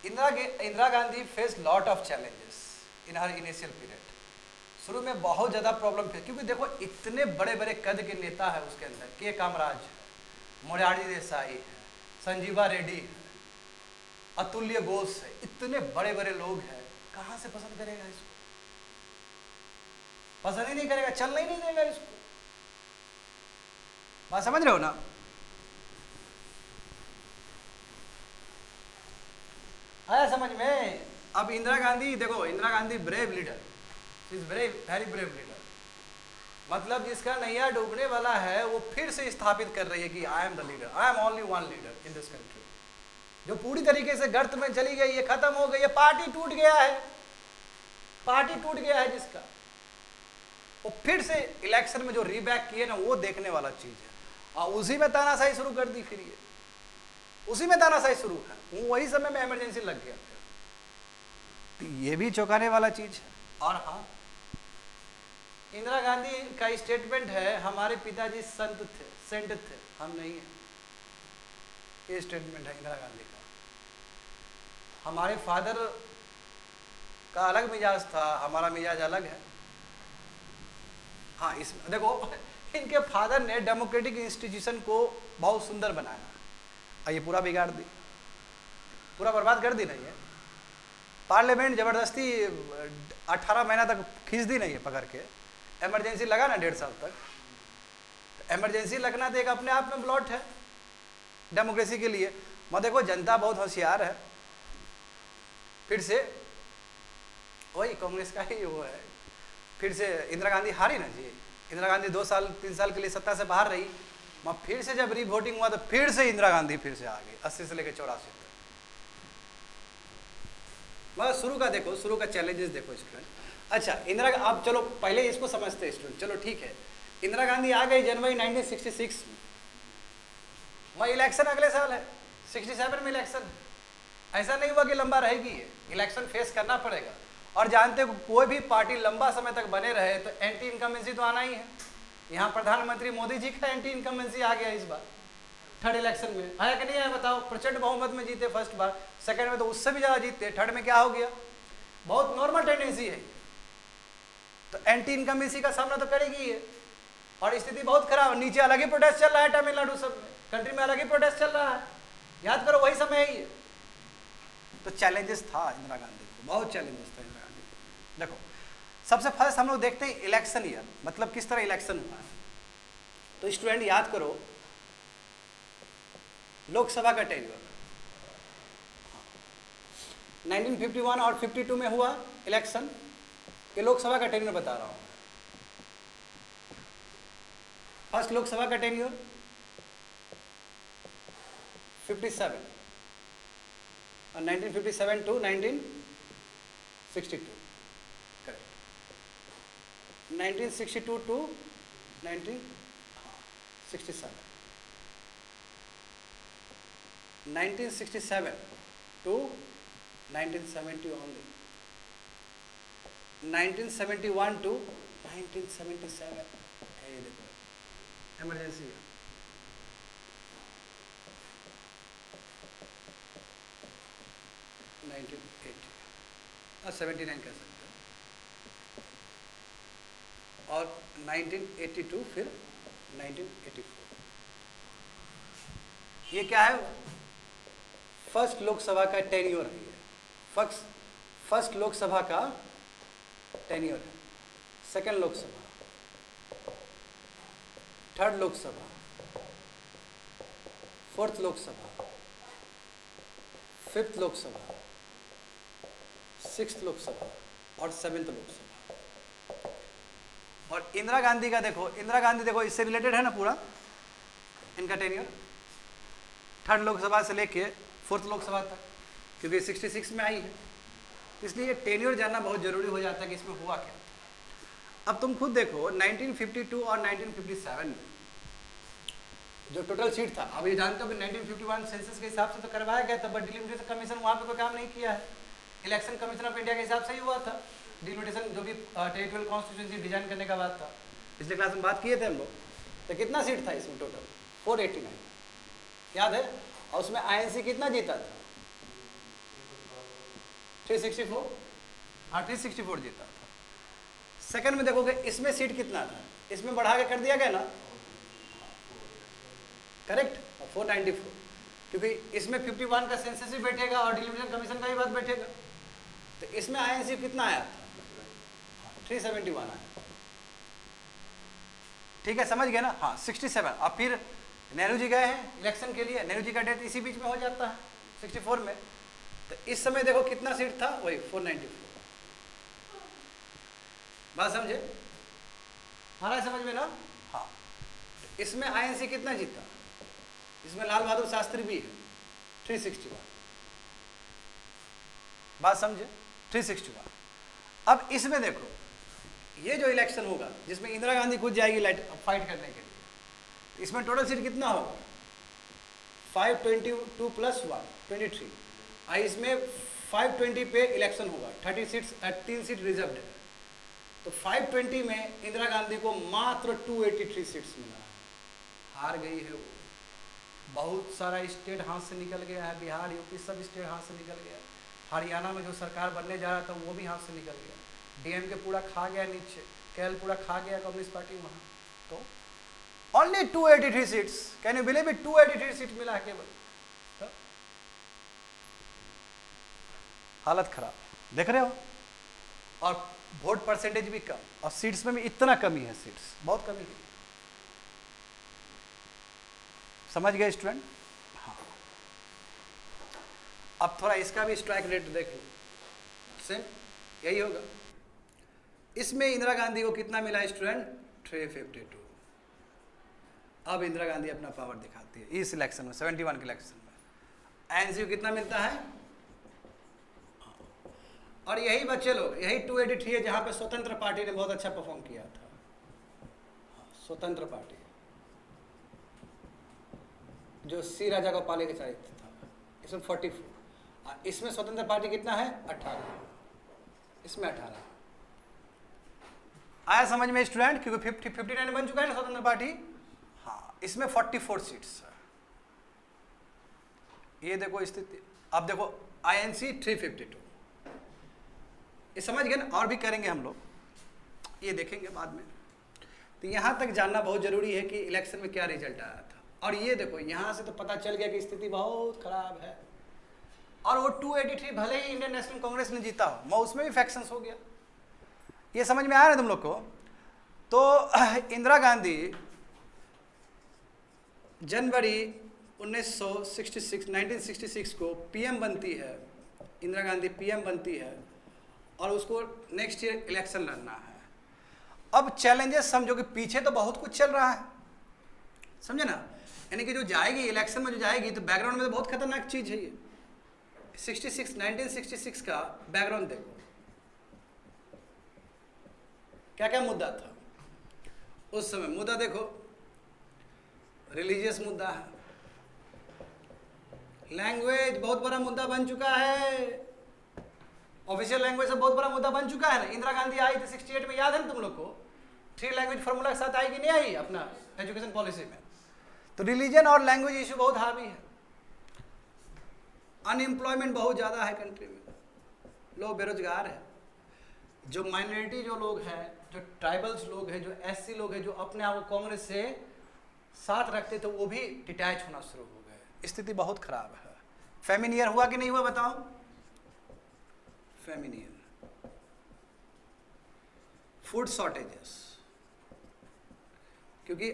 Indira Gandhi face lot of challenges in her initial period. शुरू में बहुत ज़्यादा प्रॉब्लम थे, क्योंकि देखो इतने बड़े बड़े कद के नेता है उसके अंदर, के कामराज है, मोरारजी देसाई है, संजीवा रेड्डी है, अतुल्य घोष है, इतने बड़े बड़े लोग हैं, कहाँ से पसंद करेगा इसको? पसंद ही नहीं करेगा, चलना ही नहीं देगा इसको। बात समझ रहे हो ना? आया समझ में? अब इंदिरा गांधी देखो, Indira Gandhi brave leader, is brave, very brave leader, मतलब जिसका नैया डूबने वाला है वो फिर से स्थापित कर रही है कि I am the leader, I am only one leader in this country. जो पूरी तरीके से गर्त में चली गई, ये खत्म हो गई, ये पार्टी टूट गया है, पार्टी टूट गया है जिसका, वो फिर से इलेक्शन में जो रीबैक किए ना, वो देखने वाला चीज है। और उसी में तानाशाही शुरू कर दी, फिर ये उसी में तानाशाही शुरू है, वही समय में इमरजेंसी लग गया, तो ये भी चौंकाने वाला चीज है। और हाँ, इंदिरा गांधी का स्टेटमेंट है, हमारे पिताजी सेंट थे, हम नहीं है, ये स्टेटमेंट है इंदिरा गांधी का। हमारे फादर का अलग मिजाज था, हमारा मिजाज अलग है। हाँ, इसमें देखो इनके फादर ने डेमोक्रेटिक इंस्टीट्यूशन को बहुत सुंदर बनाया, और ये पूरा बिगाड़ दी, पूरा बर्बाद कर दी नहीं है। पार्लियामेंट जबरदस्ती 18 महीना तक खींच दी नहीं है पकड़ के, इमरजेंसी लगा ना 1.5 साल तक। इमरजेंसी लगना तो एक अपने आप में ब्लॉट है डेमोक्रेसी के लिए। मैं देखो जनता बहुत होशियार है, फिर से वही कांग्रेस का ही वो है, फिर से इंदिरा गांधी हारी ना जी, इंदिरा गांधी 2-3 साल के लिए सत्ता से बाहर रही, मैं फिर से जब रीवोटिंग हुआ तो फिर से इंदिरा गांधी फिर से आ गई 80 से लेकर 84 तक। बस शुरू का देखो, शुरू का चैलेंजेस देखो स्टूडेंट। अच्छा इंदिरा, आप चलो पहले इसको समझते हैं स्टूडेंट, चलो ठीक है। इंदिरा गांधी आ गई जनवरी 1966 में, इलेक्शन अगले साल है, 67 में इलेक्शन है। ऐसा नहीं हुआ कि लंबा रहेगी, ये इलेक्शन फेस करना पड़ेगा। और जानते हो कोई भी पार्टी लंबा समय तक बने रहे तो एंटी इनकम्बेंसी तो आना ही है। यहाँ प्रधानमंत्री मोदी जी का एंटी इनकम्बेंसी आ गया इस बार थर्ड इलेक्शन में, आया कि नहीं आया बताओ? प्रचंड बहुमत में जीते फर्स्ट बार, सेकंड में तो उससे भी ज़्यादा जीते, थर्ड में क्या हो गया? बहुत नॉर्मल टेंडेंसी है, तो एंटी इनकम्बेंसी का सामना तो करेगी ये। और स्थिति बहुत खराब, नीचे अलग ही प्रोटेस्ट चल रहा है, तमिलनाडु सब में, कंट्री में अलग ही प्रोटेस्ट चल रहा है, याद करो वही समय है ये। तो चैलेंजेस था इंदिरा गांधी को, बहुत चैलेंजेस था इंदिरा गांधी को। देखो सबसे फर्स्ट हम लोग देखते हैं इलेक्शन ईयर, मतलब किस तरह इलेक्शन हुआ है। तो स्टूडेंट याद करो लोकसभा का टेन्योर 1951 और 52 में हुआ इलेक्शन, ये लोकसभा का टेन्योर बता रहा हूं। फर्स्ट लोकसभा का टेन्योर 57 और 1957 to 1962, correct. 1962 to 1967, 1967 to 1970 only, 1971 to 1977, ये देखो इमरजेंसी है। 1980 और 79 कह सकते हैं, और 1982 फिर 1984। ये क्या है? फर्स्ट लोकसभा का टेन्योर है। फर्स्ट लोकसभा का टेन्योर है। Second Lok Sabha, third Lok Sabha, fourth Lok Sabha, fifth Lok Sabha, sixth Lok Sabha और सेवेंथ लोकसभा। और इंदिरा गांधी का देखो, इंदिरा गांधी देखो इससे रिलेटेड है ना पूरा इनका टेन्योर, थर्ड लोकसभा से लेके फोर्थ लोकसभा तक, क्योंकि 66 में आई है, इसलिए टेन्योर जानना बहुत जरूरी हो जाता है कि इसमें हुआ क्या। अब तुम खुद देखो 1952 और 1957 में जो टोटल सीट था, अब ये जानते हो कि 1951 सेंसस के हिसाब से तो करवाया गया था, बट डिलिमिटेशन कमीशन वहाँ पे कोई काम नहीं किया है। इलेक्शन कमीशन ऑफ इंडिया के हिसाब से ही हुआ था डिलिमिटेशन, जो भी टेरिटोरियल कॉन्स्टिट्यूंसी डिजाइन करने का बात था। पिछले क्लास में बात किए थे हम लोग। तो कितना सीट था इसमें टोटल? 489, याद है? और उसमें आईएनसी कितना जीता था? 364, हाँ 364 जीता था। सेकंड में देखोगे इसमें सीट कितना था, इसमें बढ़ा के कर दिया गया ना, करेक्ट, 494, क्योंकि इसमें 51 का सेंसस भी बैठेगा और डिलिमिटेशन कमीशन का भी बात बैठेगा। तो इसमें आईएनसी कितना आया था? 371 आया। ठीक है, समझ गए ना? हाँ 67। अब फिर नेहरू जी गए हैं इलेक्शन के लिए, नेहरू जी का डेथ इसी बीच में हो जाता है 64 में। तो इस समय देखो कितना सीट था, वही 494। बात समझे? आ रहा है समझ में ना? हाँ। तो इसमें आईएनसी कितना जीता? इसमें लाल बहादुर शास्त्री भी है, 361। बात समझे? 361। अब इसमें देखो ये जो इलेक्शन होगा जिसमें इंदिरा गांधी खुद जाएगी फाइट करने के लिए, इसमें टोटल सीट कितना होगा? 522 प्लस 1 23। इसमें 520 पे इलेक्शन होगा, 30 सीट्स, 3 सीट रिजर्व्ड है। तो 520 में इंदिरा गांधी को मात्र 283 सीट्स मिला है, हार गई है वो। बहुत सारा स्टेट हाथ से निकल गया है, बिहार यूपी सब स्टेट हाथ से निकल गया। हरियाणा में जो सरकार बनने जा रहा था वो भी हाथ से निकल गया। डीएमके पूरा खा गया नीचे, केरल पूरा खा गया कम्युनिस्ट पार्टी वहाँ। तो only 283 seats, can you believe it? 283 seat मिला है केवल। तो हालत खराब, देख रहे हो? और वोट परसेंटेज भी कम, और सीट्स में भी इतना कमी है, सीट्स बहुत कमी है। समझ गए स्टूडेंट? हाँ। अब थोड़ा इसका भी स्ट्राइक रेट देख लो, सेम यही होगा। इसमें इंदिरा गांधी को कितना मिला स्टूडेंट? 352। अब इंदिरा गांधी अपना पावर दिखाती है इस इलेक्शन में, 71 के इलेक्शन में। आईएनसी को कितना मिलता है? और यही बच्चे लोग, यही 283 है जहां पे स्वतंत्र पार्टी ने बहुत अच्छा परफॉर्म किया था। स्वतंत्र पार्टी जो सी राजा गोपाल के चारित्र था, इसमें 44। इसमें स्वतंत्र पार्टी कितना है? 18, इसमें 18। आया समझ में स्टूडेंट? क्योंकि 59 बन चुका है ना स्वतंत्र पार्टी। हाँ, इसमें 44 सीट्स है। ये देखो स्थिति। अब देखो आईएनसी 352, ये समझ गए ना? और भी करेंगे हम लोग, ये देखेंगे बाद में। तो यहाँ तक जानना बहुत जरूरी है कि इलेक्शन में क्या रिजल्ट आया था। और ये देखो यहाँ से तो पता चल गया कि स्थिति बहुत खराब है। और वो 283 भले ही इंडियन नेशनल कांग्रेस ने जीता हो, मैं उसमें भी फैक्शंस हो गया। ये समझ में आ रहा है तुम लोग को? तो इंदिरा गांधी जनवरी 1966 को पीएम बनती है। इंदिरा गांधी पीएम बनती है और उसको नेक्स्ट ईयर इलेक्शन लड़ना है। अब चैलेंजेस समझो कि पीछे तो बहुत कुछ चल रहा है, समझे ना, यानी कि जो जाएगी इलेक्शन में, जो जाएगी तो बैकग्राउंड में तो बहुत खतरनाक चीज है ये। 1966 का बैकग्राउंड देखो, क्या क्या मुद्दा था उस समय। मुद्दा देखो, रिलीजियस मुद्दा है, लैंग्वेज बहुत बड़ा मुद्दा बन चुका है, ऑफिशियल लैंग्वेज से बहुत बड़ा मुद्दा बन चुका है ना। इंदिरा गांधी आई थी 68 में, याद है ना तुम लोग को, 3 लैंग्वेज फार्मूला के साथ आई कि नहीं आई अपना एजुकेशन पॉलिसी में। तो रिलीजन और लैंग्वेज इशू बहुत हावी है। अनएम्प्लॉयमेंट बहुत ज़्यादा है कंट्री में, लोग बेरोजगार है। जो माइनॉरिटी जो लोग हैं, जो ट्राइबल्स लोग हैं, जो एससी लोग हैं, जो अपने आप को कांग्रेस से साथ रखते थे, वो भी डिटैच होना शुरू हो गए। स्थिति बहुत खराब है। फेमिन ईयर हुआ कि नहीं हुआ बताओ? फेमिन ईयर, फूड शॉर्टेजेस, क्योंकि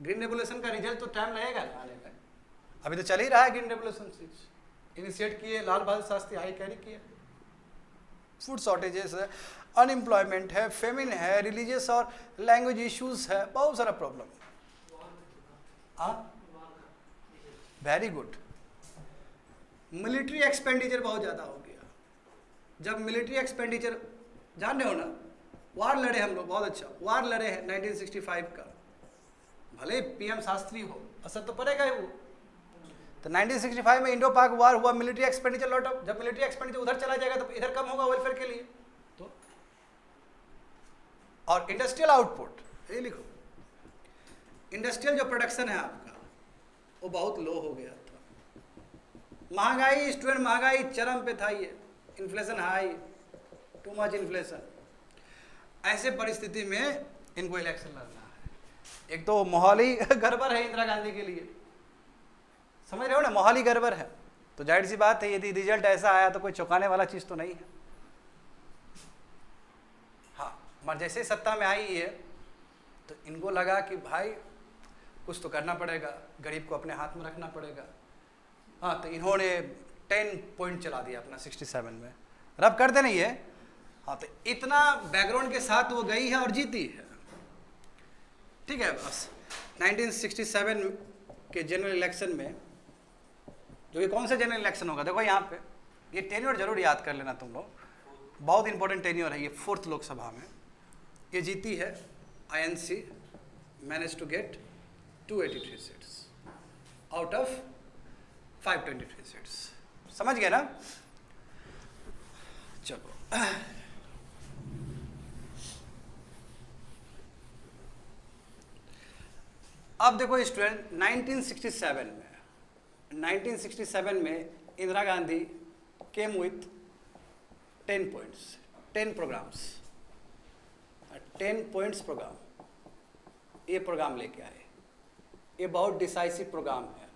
ग्रीन रेवोल्यूशन का रिजल्ट तो टाइम लगेगा ना आने में। अभी तो चल ही रहा है ग्रीन रेवोल्यूशन, इनिशिएट किए लाल बहादुर शास्त्री, हाई कैरी किए। फूड शॉर्टेजेस है, अनएम्प्लॉयमेंट है, फेमिन है, रिलीजियस और लैंग्वेज इश्यूज है, बहुत सारा problem. Very good. Military expenditure बहुत ज़्यादा हो गया। जब मिलिट्री एक्सपेंडिचर, जान रहे हो ना, वार लड़े हम लोग, बहुत अच्छा वार लड़े हैं 1965 का, भले पीएम शास्त्री हो, असर तो पड़ेगा ही वो। तो 1965 में इंडो पाक वार हुआ, मिलिट्री एक्सपेंडिचर लौट ऑफ। जब मिलिट्री एक्सपेंडिचर उधर चला जाएगा तो इधर कम होगा वेलफेयर के लिए। तो और इंडस्ट्रियल आउटपुट, ये लिखो, इंडस्ट्रियल जो प्रोडक्शन है आपका वो बहुत लो हो गया था। महंगाई, स्टूडेंट महंगाई चरम पे था, ये inflation high, too much inflation. ऐसे परिस्थिति में इनको इलेक्शन लड़ना है। एक तो मोहाली गड़बड़ है इंदिरा गांधी के लिए, समझ रहे हो ना, मोहाली गड़बड़ है। तो जाहिर सी बात है यदि रिजल्ट ऐसा आया तो कोई चौंकाने वाला चीज़ तो नहीं है। हाँ, मगर जैसे सत्ता में आई है तो इनको लगा कि भाई कुछ तो करना पड़ेगा, गरीब को अपने हाथ में रखना पड़ेगा। हाँ, तो इन्होंने 10 पॉइंट चला दिया अपना 67 में, रब करते नहीं है। हाँ, तो इतना बैकग्राउंड के साथ वो गई है और जीती है। ठीक है, बस 1967 के जनरल इलेक्शन में, जो कि कौन सा जनरल इलेक्शन होगा देखो यहाँ पे, ये टेन्योर जरूर याद कर लेना तुम लोग, बहुत इंपॉर्टेंट टेन्योर है ये। 4th लोकसभा में ये जीती है, INC manage to get 283 seats out of 523 seats. समझ गए ना? चलो अब देखो स्टूडेंट, 1967 में Indira Gandhi came with 10 points, 10 programmes, 10 points programme, ये प्रोग्राम लेके आए। ये बहुत डिसाइसिव प्रोग्राम है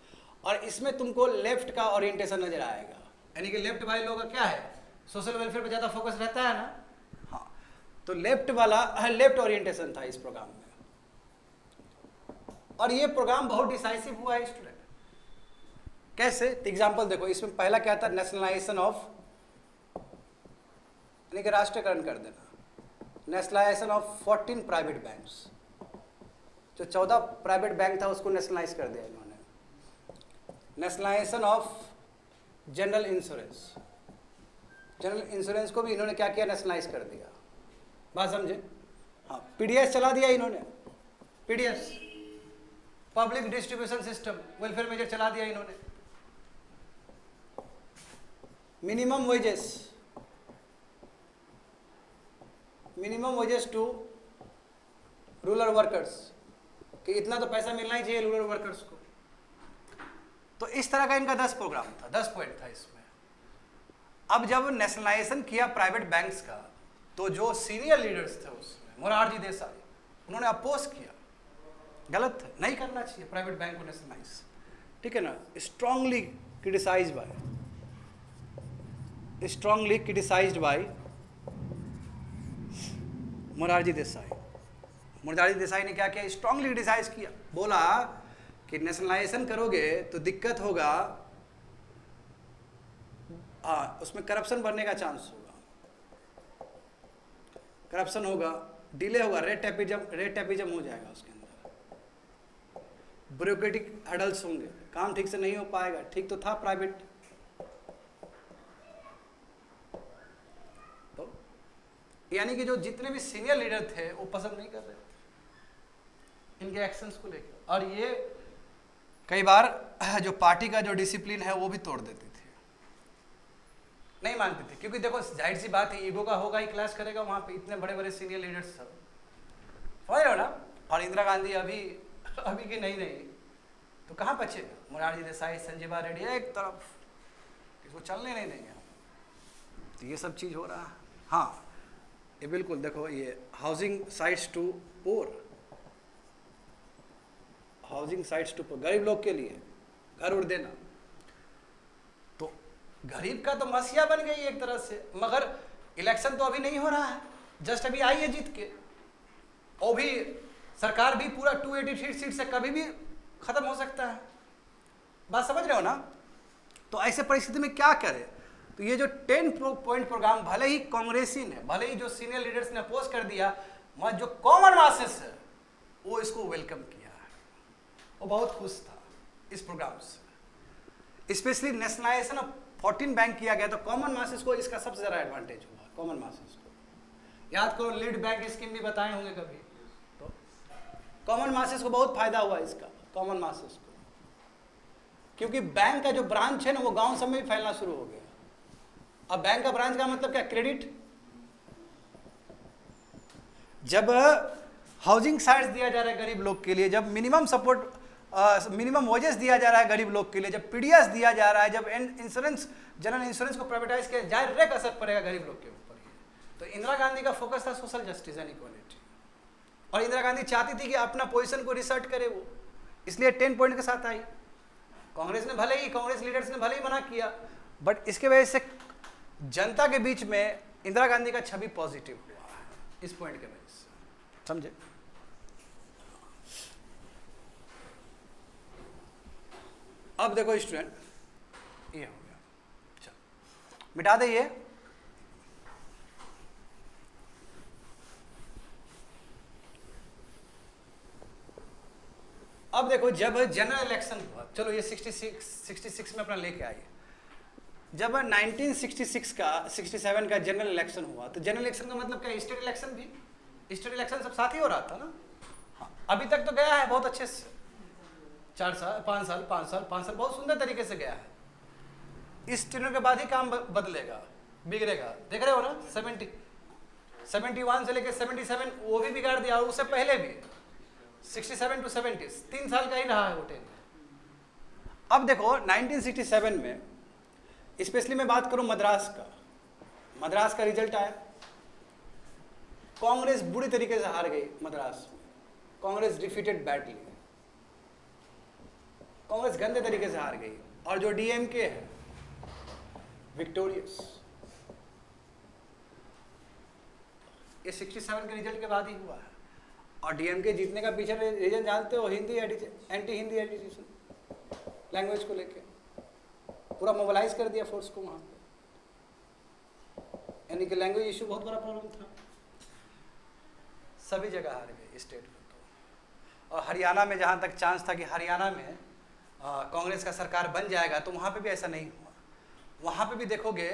और इसमें तुमको लेफ्ट का ओरिएंटेशन नजर आएगा। यानी कि लेफ्ट वाले लोगों का क्या है, सोशल वेलफेयर पे ज़्यादा फोकस रहता है ना। हाँ, तो लेफ्ट वाला, लेफ्ट ओरिएंटेशन था इस प्रोग्राम में। और ये प्रोग्राम बहुत डिसाइसिव हुआ है स्टूडेंट। कैसे? एग्जाम्पल देखो, इसमें पहला क्या था, नेशनलाइजेशन ऑफ, यानी कि राष्ट्रीयकरण कर देना, नेशनलाइजेशन ऑफ 14 प्राइवेट बैंक्स। जो 14 प्राइवेट बैंक था उसको नेशनलाइज कर दिया इन्होंने। Nationalisation of general insurance, general insurance को भी इन्होंने क्या किया, नेशनलाइज कर दिया। बात समझे? हाँ, PDS चला दिया इन्होंने, PDS public distribution system, welfare measure चला दिया इन्होंने। Minimum wages to rural workers, कि इतना तो पैसा मिलना ही चाहिए रूरल वर्कर्स को। तो इस तरह का इनका 10 प्रोग्राम था, 10 पॉइंट था इसमें। अब जब नेशनलाइजेशन किया प्राइवेट बैंक्स का, तो जो सीनियर लीडर्स थे उसमें, मोरारजी देसाई, उन्होंने अपोज किया, गलत है, नहीं करना चाहिए प्राइवेट बैंक को नेशनलाइज। ठीक है ना? Strongly criticised by Morarji Desai. Morarji Desai ने क्या किया, स्ट्रांगली क्रिटिसाइज किया, बोला कि नेशनलाइजेशन करोगे तो दिक्कत होगा, उसमें करप्शन बढ़ने का चांस होगा, करप्शन होगा, डिले होगा, रेट टैपिज्म हो जाएगा उसके अंदर। ब्यूरोक्रेटिक हडल्स होंगे, काम ठीक से नहीं हो पाएगा। ठीक तो था प्राइवेट, तो यानी कि जो जितने भी सीनियर लीडर थे वो पसंद नहीं कर रहे थे इनके एक्शंस को लेकर, और ये कई बार जो पार्टी का जो डिसिप्लिन है वो भी तोड़ देती थी, नहीं मानते थे। क्योंकि देखो जाहिर सी बात है, ईगो का होगा ही, क्लास करेगा वहाँ पे, इतने बड़े बड़े सीनियर लीडर्स सब, समझ रहे हो ना। और इंदिरा गांधी अभी की नहीं तो कहाँ बचे, मोरारजी देसाई, संजीवा रेड्डी एक तरफ, इसको चलने नहीं देंगे। तो ये सब चीज़ हो रहा है। हाँ, ये बिल्कुल देखो, ये housing sites to poor, housing sites to poor, गरीब लोग के लिए घर उड़ देना, तो गरीब का तो मसीहा बन गई एक तरह से। मगर इलेक्शन तो अभी नहीं हो रहा है, जस्ट अभी आई है जीत के, और भी सरकार भी पूरा 283 सीट से कभी भी खत्म हो सकता है। बात समझ रहे हो ना। तो ऐसे परिस्थिति में क्या करे, तो ये जो 10 पॉइंट प्रोग्राम भले ही कांग्रेसी ने, भले ही जो सीनियर लीडर्स ने अपोज कर दिया, मगर जो कॉमन मासेस है वो इसको वेलकम किया है, वो बहुत खुश था इस प्रोग्राम से। स्पेशली नेशनलाइजेशन ऑफ 14 बैंक किया गया, तो कॉमन मासेस को इसका सबसे ज़्यादा एडवांटेज हुआ, कॉमन मासेस को। याद करो, लीड बैंक स्कीम भी बताए होंगे कभी, तो कॉमन मासेस को बहुत फायदा हुआ इसका, कॉमन मासेस को, क्योंकि बैंक का जो ब्रांच है ना वो गांव सब में भी फैलना शुरू हो गया। अब बैंक का ब्रांच का मतलब क्या, क्रेडिट। जब हाउसिंग साइट्स दिया जा रहा है गरीब लोग के लिए, जब मिनिमम सपोर्ट मिनिमम वेजेस दिया जा रहा है गरीब लोग के लिए, जब पीडीएस दिया जा रहा है, जब इंश्योरेंस, जनरल इंश्योरेंस को प्राइवेटाइज किया, डायरेक्ट असर पड़ेगा गरीब लोग के ऊपर। तो इंदिरा गांधी का फोकस था सोशल जस्टिस एंड इक्वालिटी, और इंदिरा गांधी चाहती थी कि अपना पोजीशन को रिसर्ट करे वो, इसलिए 10 पॉइंट के साथ आई। कांग्रेस ने भले ही, कांग्रेस लीडर्स ने भले ही मना किया, बट इसके वजह से जनता के बीच में इंदिरा गांधी का छवि पॉजिटिव हुआ है इस पॉइंट के वजह से, समझे। अब देखो स्टूडेंट, ये हो गया, चलो मिटा दे ये। अब देखो, जब जनरल इलेक्शन हुआ, चलो ये 66 में अपना लेके आइए। जब 1966 का 67 का जनरल इलेक्शन हुआ, तो जनरल इलेक्शन का मतलब क्या, स्टेट इलेक्शन भी, स्टेट इलेक्शन सब साथ ही हो रहा था ना। हाँ, अभी तक तो गया है बहुत अच्छे से, 4 साल 5 साल 5 साल 5 साल बहुत सुंदर तरीके से गया है। इस टेन्योर के बाद ही काम बदलेगा, बिगड़ेगा, देख रहे हो ना। 71 से लेकर 77 वो भी बिगाड़ दिया, और उससे पहले भी 67 to 70 3 साल का ही रहा है वो टेन्योर। अब देखो 1967 में, स्पेशली मैं बात करूं मद्रास का रिजल्ट आया, कांग्रेस बुरी तरीके से हार गई मद्रास में, कांग्रेस डिफीटेड बैडली, कांग्रेस गंदे तरीके से हार गई, और जो डीएमके है विक्टोरियस। ये 67 के रिजल्ट के बाद ही हुआ है। और डीएमके जीतने का पीछे रीजन जानते हो, Hindi anti Hindi education language को लेके पूरा मोबिलाइज कर दिया फोर्स को वहाँ पे, यानी कि लैंग्वेज इशू बहुत बड़ा प्रॉब्लम था। सभी जगह हार गए स्टेट में तो। और हरियाणा में जहाँ तक चांस था कि हरियाणा में कांग्रेस का सरकार बन जाएगा, तो वहाँ पे भी ऐसा नहीं हुआ। वहाँ पे भी देखोगे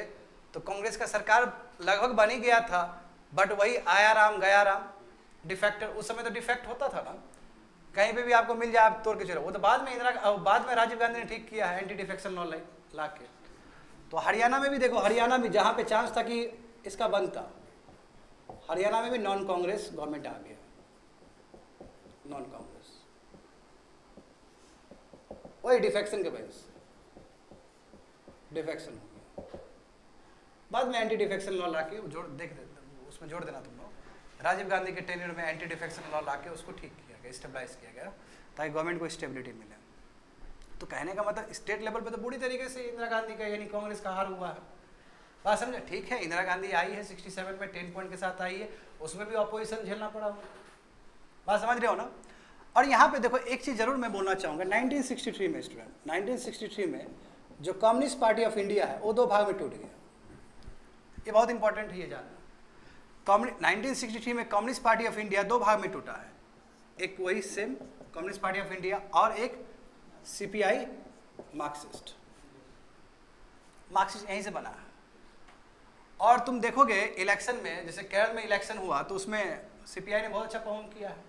तो कांग्रेस का सरकार लगभग बन ही गया था, बट वही आया राम गया राम, डिफेक्टर, उस समय तो डिफेक्ट होता था ना, कहीं पे भी आपको मिल जाए आप तोड़ के चलो। वो तो बाद में राजीव गांधी ने ठीक किया है, एंटी डिफेक्शन लॉ ला के। तो हरियाणा में भी देखो, हरियाणा में जहाँ पे चांस था कि इसका बनता, हरियाणा में भी नॉन कांग्रेस गवर्नमेंट आ गया, नॉन कांग्रेस, वही डिफेक्शन के वजह से डिफेक्शन हो गया। बाद में एंटी डिफेक्शन लॉ ला के उसमें जोड़ देना तुम लोग, राजीव गांधी के टेन्योर में एंटी डिफेक्शन लॉ ला के उसको ठीक किया गया, स्टेबलाइज किया गया, ताकि गवर्नमेंट को स्टेबिलिटी मिले। तो कहने का मतलब स्टेट लेवल पे तो बुरी तरीके से इंदिरा गांधी का यानी कांग्रेस का हार हुआ है। बात समझे, ठीक है, इंदिरा गांधी आई है 67 में 10 पॉइंट के साथ आई है, उसमें भी अपोजिशन झेलना पड़ा होगा। बात समझ रहे हो ना। और यहाँ पे देखो एक चीज़ जरूर मैं बोलना चाहूँगा, 1963 में स्टूडेंट, 1963 में जो कम्युनिस्ट पार्टी ऑफ इंडिया है वो 2 भाग में टूट गया। ये बहुत इंपॉर्टेंट है ये जानना। 1963 में कम्युनिस्ट पार्टी ऑफ इंडिया 2 भाग में टूटा है, एक वही same communist party of India, और एक सीपीआई मार्क्सिस्ट। मार्क्सिस्ट यहीं से बना है। और तुम देखोगे इलेक्शन में, जैसे केरल में इलेक्शन हुआ तो उसमें सीपीआई ने बहुत अच्छा परफॉर्म किया है।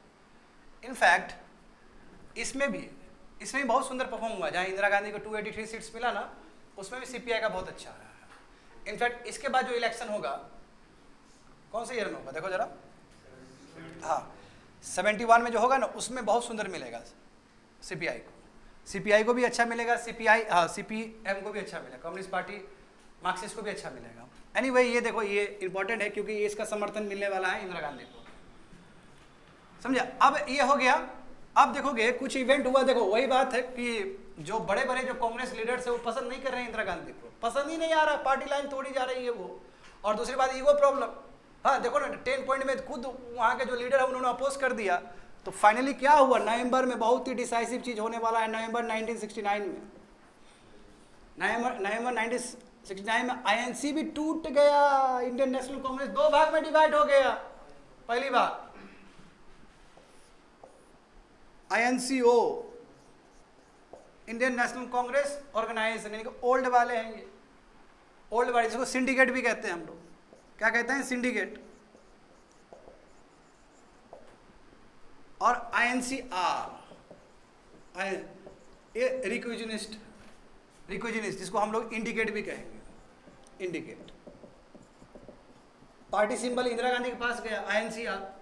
इनफैक्ट इसमें भी बहुत सुंदर परफॉर्म हुआ। जहाँ इंदिरा गांधी को 283 सीट्स मिला ना, उसमें भी सीपीआई का बहुत अच्छा रहा है। इनफैक्ट इसके बाद जो इलेक्शन होगा, कौन से ईयर में होगा देखो जरा, हाँ 71 में जो होगा ना, उसमें बहुत सुंदर मिलेगा सीपीआई को। सीपीआई को भी अच्छा मिलेगा, सीपीएम को भी अच्छा मिलेगा, कम्युनिस्ट पार्टी मार्क्सिस्ट को भी अच्छा मिलेगा। एनीवे ये देखो, ये इंपॉर्टेंट है क्योंकि इसका समर्थन मिलने वाला है इंदिरा गांधी को, समझा। अब ये हो गया। अब देखोगे कुछ इवेंट हुआ, देखो वही बात है कि जो बड़े बड़े जो कांग्रेस लीडर्स है वो पसंद नहीं कर रहे हैं इंदिरा गांधी को, पसंद ही नहीं आ रहा, पार्टी लाइन तोड़ी जा रही है वो। और दूसरी बात ईगो प्रॉब्लम। हाँ देखो ना 10 पॉइंट में खुद वहाँ के जो लीडर है उन्होंने अपोज कर दिया। तो फाइनली क्या हुआ, नवंबर में बहुत ही डिसाइसिव चीज होने वाला है। नवंबर 1969 में, नवंबर 1969 में आईएनसी भी टूट गया, इंडियन नेशनल कांग्रेस 2 भाग में डिवाइड हो गया। पहली बार आईएनसीओ, इंडियन नेशनल कांग्रेस ऑर्गेनाइजेशन, यानी कि ओल्ड वाले हैं ये, ओल्ड वाले, जिसको सिंडिकेट भी कहते हैं हम लोग। क्या कहते हैं, सिंडिकेट। और आईएनसीआर, ये रिक्विजनिस्ट, जिसको हम लोग इंडिकेट भी कहेंगे, indicate. Party symbol Indira Gandhi के पास गया, आईएनसीआर।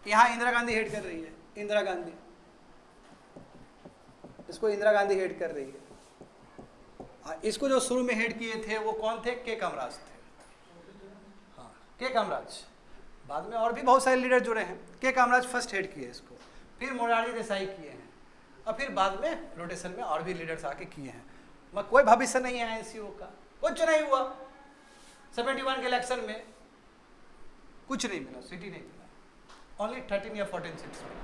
यहां इंदिरा गांधी हेड कर रही है, इंदिरा गांधी, इसको इंदिरा गांधी हेड कर रही है। इसको जो शुरू में हेड किए थे वो कौन थे, के कामराज थे। हाँ के कामराज, बाद में और भी बहुत सारे लीडर जुड़े हैं। के कामराज फर्स्ट हेड किए इसको, फिर मोरारजी देसाई किए हैं, और फिर बाद में रोटेशन में और भी लीडर्स आके किए हैं। मगर कोई भविष्य नहीं है एनसीओ का, कुछ नहीं हुआ। 71 के इलेक्शन में कुछ नहीं मिला, सीटी नहीं मिला, ओनली 13 या 14 सीट्स मिला।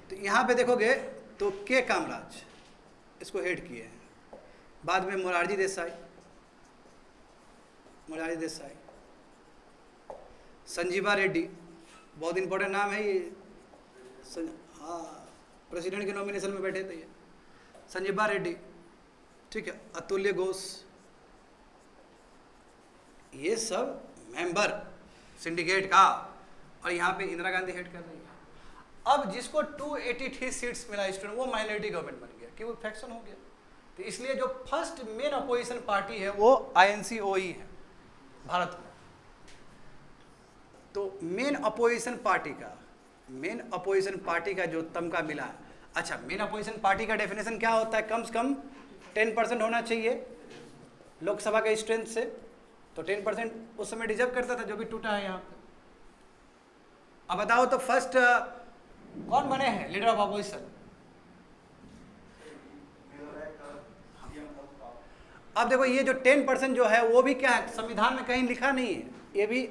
तो यहाँ पे देखोगे तो के कामराज इसको हेड किए हैं, बाद में मोरारजी देसाई, संजीवा रेड्डी, बहुत इंपॉर्टेंट नाम है ये। हाँ प्रेसिडेंट के नॉमिनेशन में बैठे थे ये, संजीवा रेड्डी, ठीक है, अतुल्य घोष, ये सब मेंबर सिंडिकेट का। और यहाँ पे इंदिरा गांधी हेड कर रही है। अब जिसको 283 सीट्स मिला स्टूडेंट, वो माइनॉरिटी गवर्नमेंट बन गया, कि वो फैक्शन हो गया। तो इसलिए जो फर्स्ट मेन अपोजिशन पार्टी है वो आईएनसीओ ही है भारत में। तो मेन अपोजिशन पार्टी का जो तमगा मिला है। अच्छा, मेन अपोजिशन पार्टी का डेफिनेशन क्या होता है, कम से कम 10% होना चाहिए लोकसभा के स्ट्रेंथ से। तो 10% उस समय डिजर्व करता था, जो भी टूटा है यहाँ पे। अब बताओ तो फर्स्ट कौन बने हैं लीडर ऑफ अपोजिशन? अब देखो ये जो 10% जो है वो भी क्या है, संविधान में कहीं लिखा नहीं है। ये भी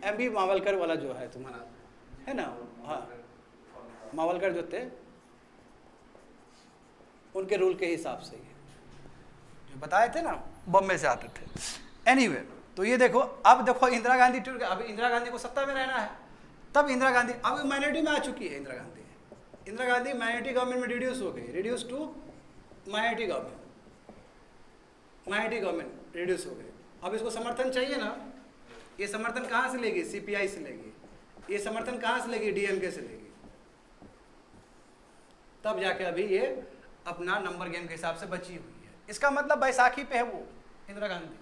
एमबी मावलकर वाला जो है तुम्हारा, है ना, हाँ मावलकर जो थे उनके रूल के हिसाब से ये जो बताए थे ना, बॉम्बे से आते थे। एनीवे, तो ये देखो, अब देखो इंदिरा गांधी टूट गया। अब इंदिरा गांधी को सत्ता में रहना है, तब इंदिरा गांधी अब माइनॉरिटी में आ चुकी है। इंदिरा गांधी माइनॉरिटी गवर्नमेंट में रिड्यूस हो गई, reduce to minority government reduce हो गई। अब इसको समर्थन चाहिए ना, ये समर्थन कहाँ से लेगी? सीपीआई से लेगी। ये समर्थन कहाँ से लेगी? डीएमके से लेगी। तब जाके अभी ये अपना नंबर गेम के हिसाब से बची हुई है। इसका मतलब बैसाखी पे है वो इंदिरा गांधी,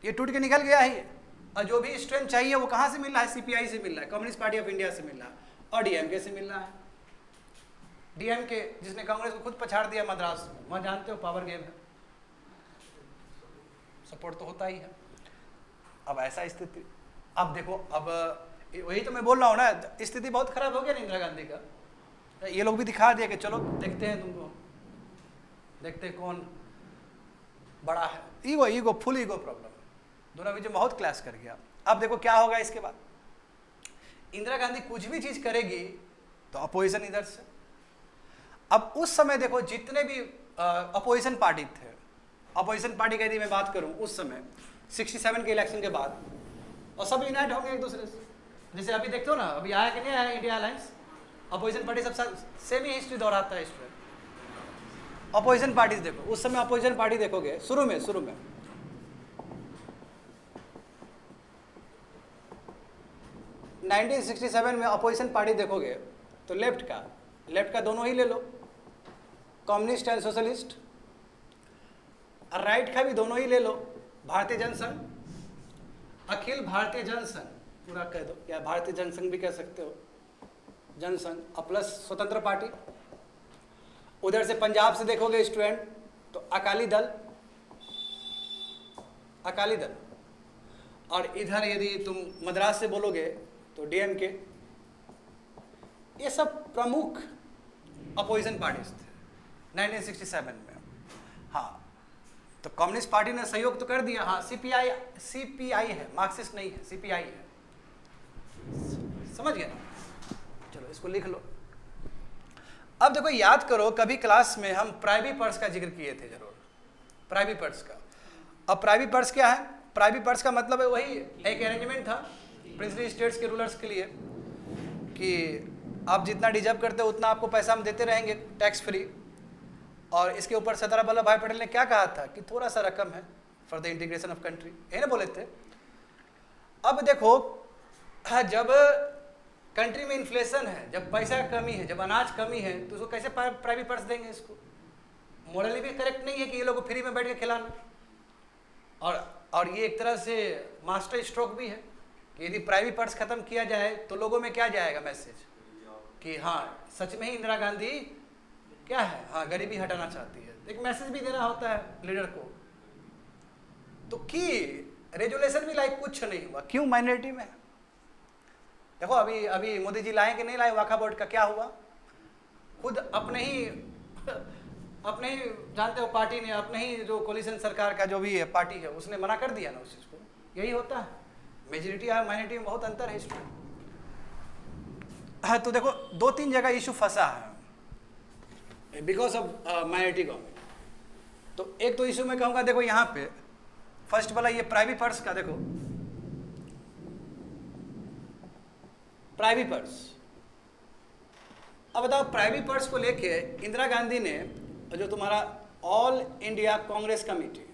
ये टूट के निकल गया है। और जो भी स्ट्रेंथ चाहिए वो कहाँ से मिल रहा है? सीपीआई से मिल रहा है, कम्युनिस्ट पार्टी ऑफ इंडिया से मिल रहा है, और डीएमके से मिल रहा है। डीएमके जिसने कांग्रेस को खुद पछाड़ दिया मद्रास में, वहाँ जानते हो पावर गेम है, सपोर्ट तो होता ही है। अब ऐसा स्थिति, अब देखो, अब वही तो मैं बोल रहा हूँ ना, स्थिति बहुत खराब हो गया ना इंदिरा गांधी का। ये लोग भी दिखा दिया कि चलो देखते हैं तुमको, देखते कौन बड़ा है। ईगो फुल ईगो प्रॉब्लम, दोनों बीच में बहुत क्लैश कर गया। अब देखो क्या होगा इसके बाद। इंदिरा गांधी कुछ भी चीज करेगी तो अपोजिशन इधर से। अब उस समय देखो जितने भी अपोजिशन पार्टी थे, अपोजिशन पार्टी की यदि मैं बात करूं उस समय 67 के इलेक्शन के बाद, और सब यूनाइट होंगे एक दूसरे से। जैसे अभी देखते हो ना, अभी आया कि नहीं आया इंडिया अलायंस, अपोजिशन पार्टी सब सेम ही हिस्ट्री दोहराता है स्टूडेंट। अपोजिशन पार्टीज देखो, उस समय अपोजिशन पार्टी देखोगे शुरू में 1967 में अपोजिशन पार्टी देखोगे तो लेफ्ट का दोनों ही ले लो, कम्युनिस्ट एंड सोशलिस्ट, और राइट का भी दोनों ही ले लो, भारतीय जनसंघ, अखिल भारतीय जनसंघ पूरा कह दो, या भारतीय जनसंघ भी कह सकते हो, जनसंघ प्लस स्वतंत्र पार्टी। उधर से पंजाब से देखोगे स्टूडेंट तो अकाली दल, और इधर यदि तुम मद्रास से बोलोगे तो डीएमके। ये सब प्रमुख अपोजिशन पार्टीज थे 1967 में। हाँ, तो कम्युनिस्ट पार्टी ने सहयोग तो कर दिया, हाँ सीपीआई है, मार्क्सिस्ट नहीं है, सीपीआई है, समझ गए ना? चलो इसको लिख लो। अब देखो याद करो, कभी क्लास में हम प्राइवी पर्स का जिक्र किए थे जरूर, प्राइवी पर्स का। अब प्राइवी पर्स क्या है? प्राइवी पर्स का मतलब है वही एक अरेंजमेंट था प्रिंसली स्टेट्स के रूलर्स के लिए कि आप जितना डिजर्व करते हो उतना आपको पैसा हम देते रहेंगे टैक्स फ्री। और इसके ऊपर सरदार वल्लभ भाई पटेल ने क्या कहा था कि थोड़ा सा रकम है for the integration of country, ये ना बोले थे। अब देखो, जब कंट्री में इन्फ्लेशन है, जब पैसा कमी है, जब अनाज कमी है, तो उसको कैसे प्राइवेट पर्स देंगे? इसको मॉरली भी करेक्ट नहीं है कि ये लोग फ्री में बैठ के खिलाना। और ये एक तरह से मास्टर स्ट्रोक भी है कि यदि प्राइवेट पर्स खत्म किया जाए तो लोगों में क्या जाएगा मैसेज कि हाँ सच में ही इंदिरा गांधी क्या है, हाँ गरीबी हटाना चाहती है। एक मैसेज भी देना होता है लीडर को। तो कि रेजुलेशन भी लाइक कुछ नहीं हुआ, क्यों? माइनॉरिटी में देखो, अभी मोदी जी लाए कि नहीं लाए वाका बोर्ड का, क्या हुआ? खुद अपने ही जानते हो पार्टी ने, अपने ही जो कोलिशन सरकार का जो भी है पार्टी है, उसने मना कर दिया ना उस चीज को। यही होता है, मेजोरिटी और माइनॉरिटी में बहुत अंतर है इसमें। हाँ, तो देखो 2-3 जगह इशू फंसा है बिकॉज ऑफ माइनॉरिटी गवर्नमेंट। तो एक तो इशू मैं कहूँगा, देखो यहाँ पे फर्स्ट वाला ये प्राइवेट पर्स का, देखो प्राइवेट पर्स। अब बताओ, प्राइवेट पर्स को लेके इंदिरा गांधी ने जो तुम्हारा ऑल इंडिया कांग्रेस कमेटी,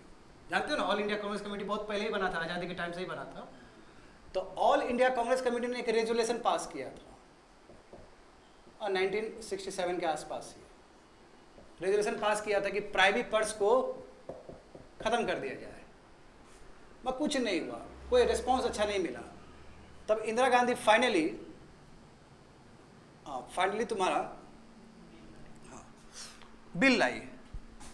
जानते हो ना, ऑल इंडिया कांग्रेस कमेटी बहुत पहले ही बना था, आज़ादी के टाइम से ही बना था। तो ऑल इंडिया कांग्रेस कमेटी ने एक रेजुलेशन पास किया था और 1967 के आसपास ही रेजुलेशन पास किया था कि प्राइवेट पर्स को खत्म कर दिया जाए। मगर कुछ नहीं हुआ, कोई रिस्पॉन्स अच्छा नहीं मिला। तब इंदिरा गांधी फाइनली तुम्हारा बिल लाई,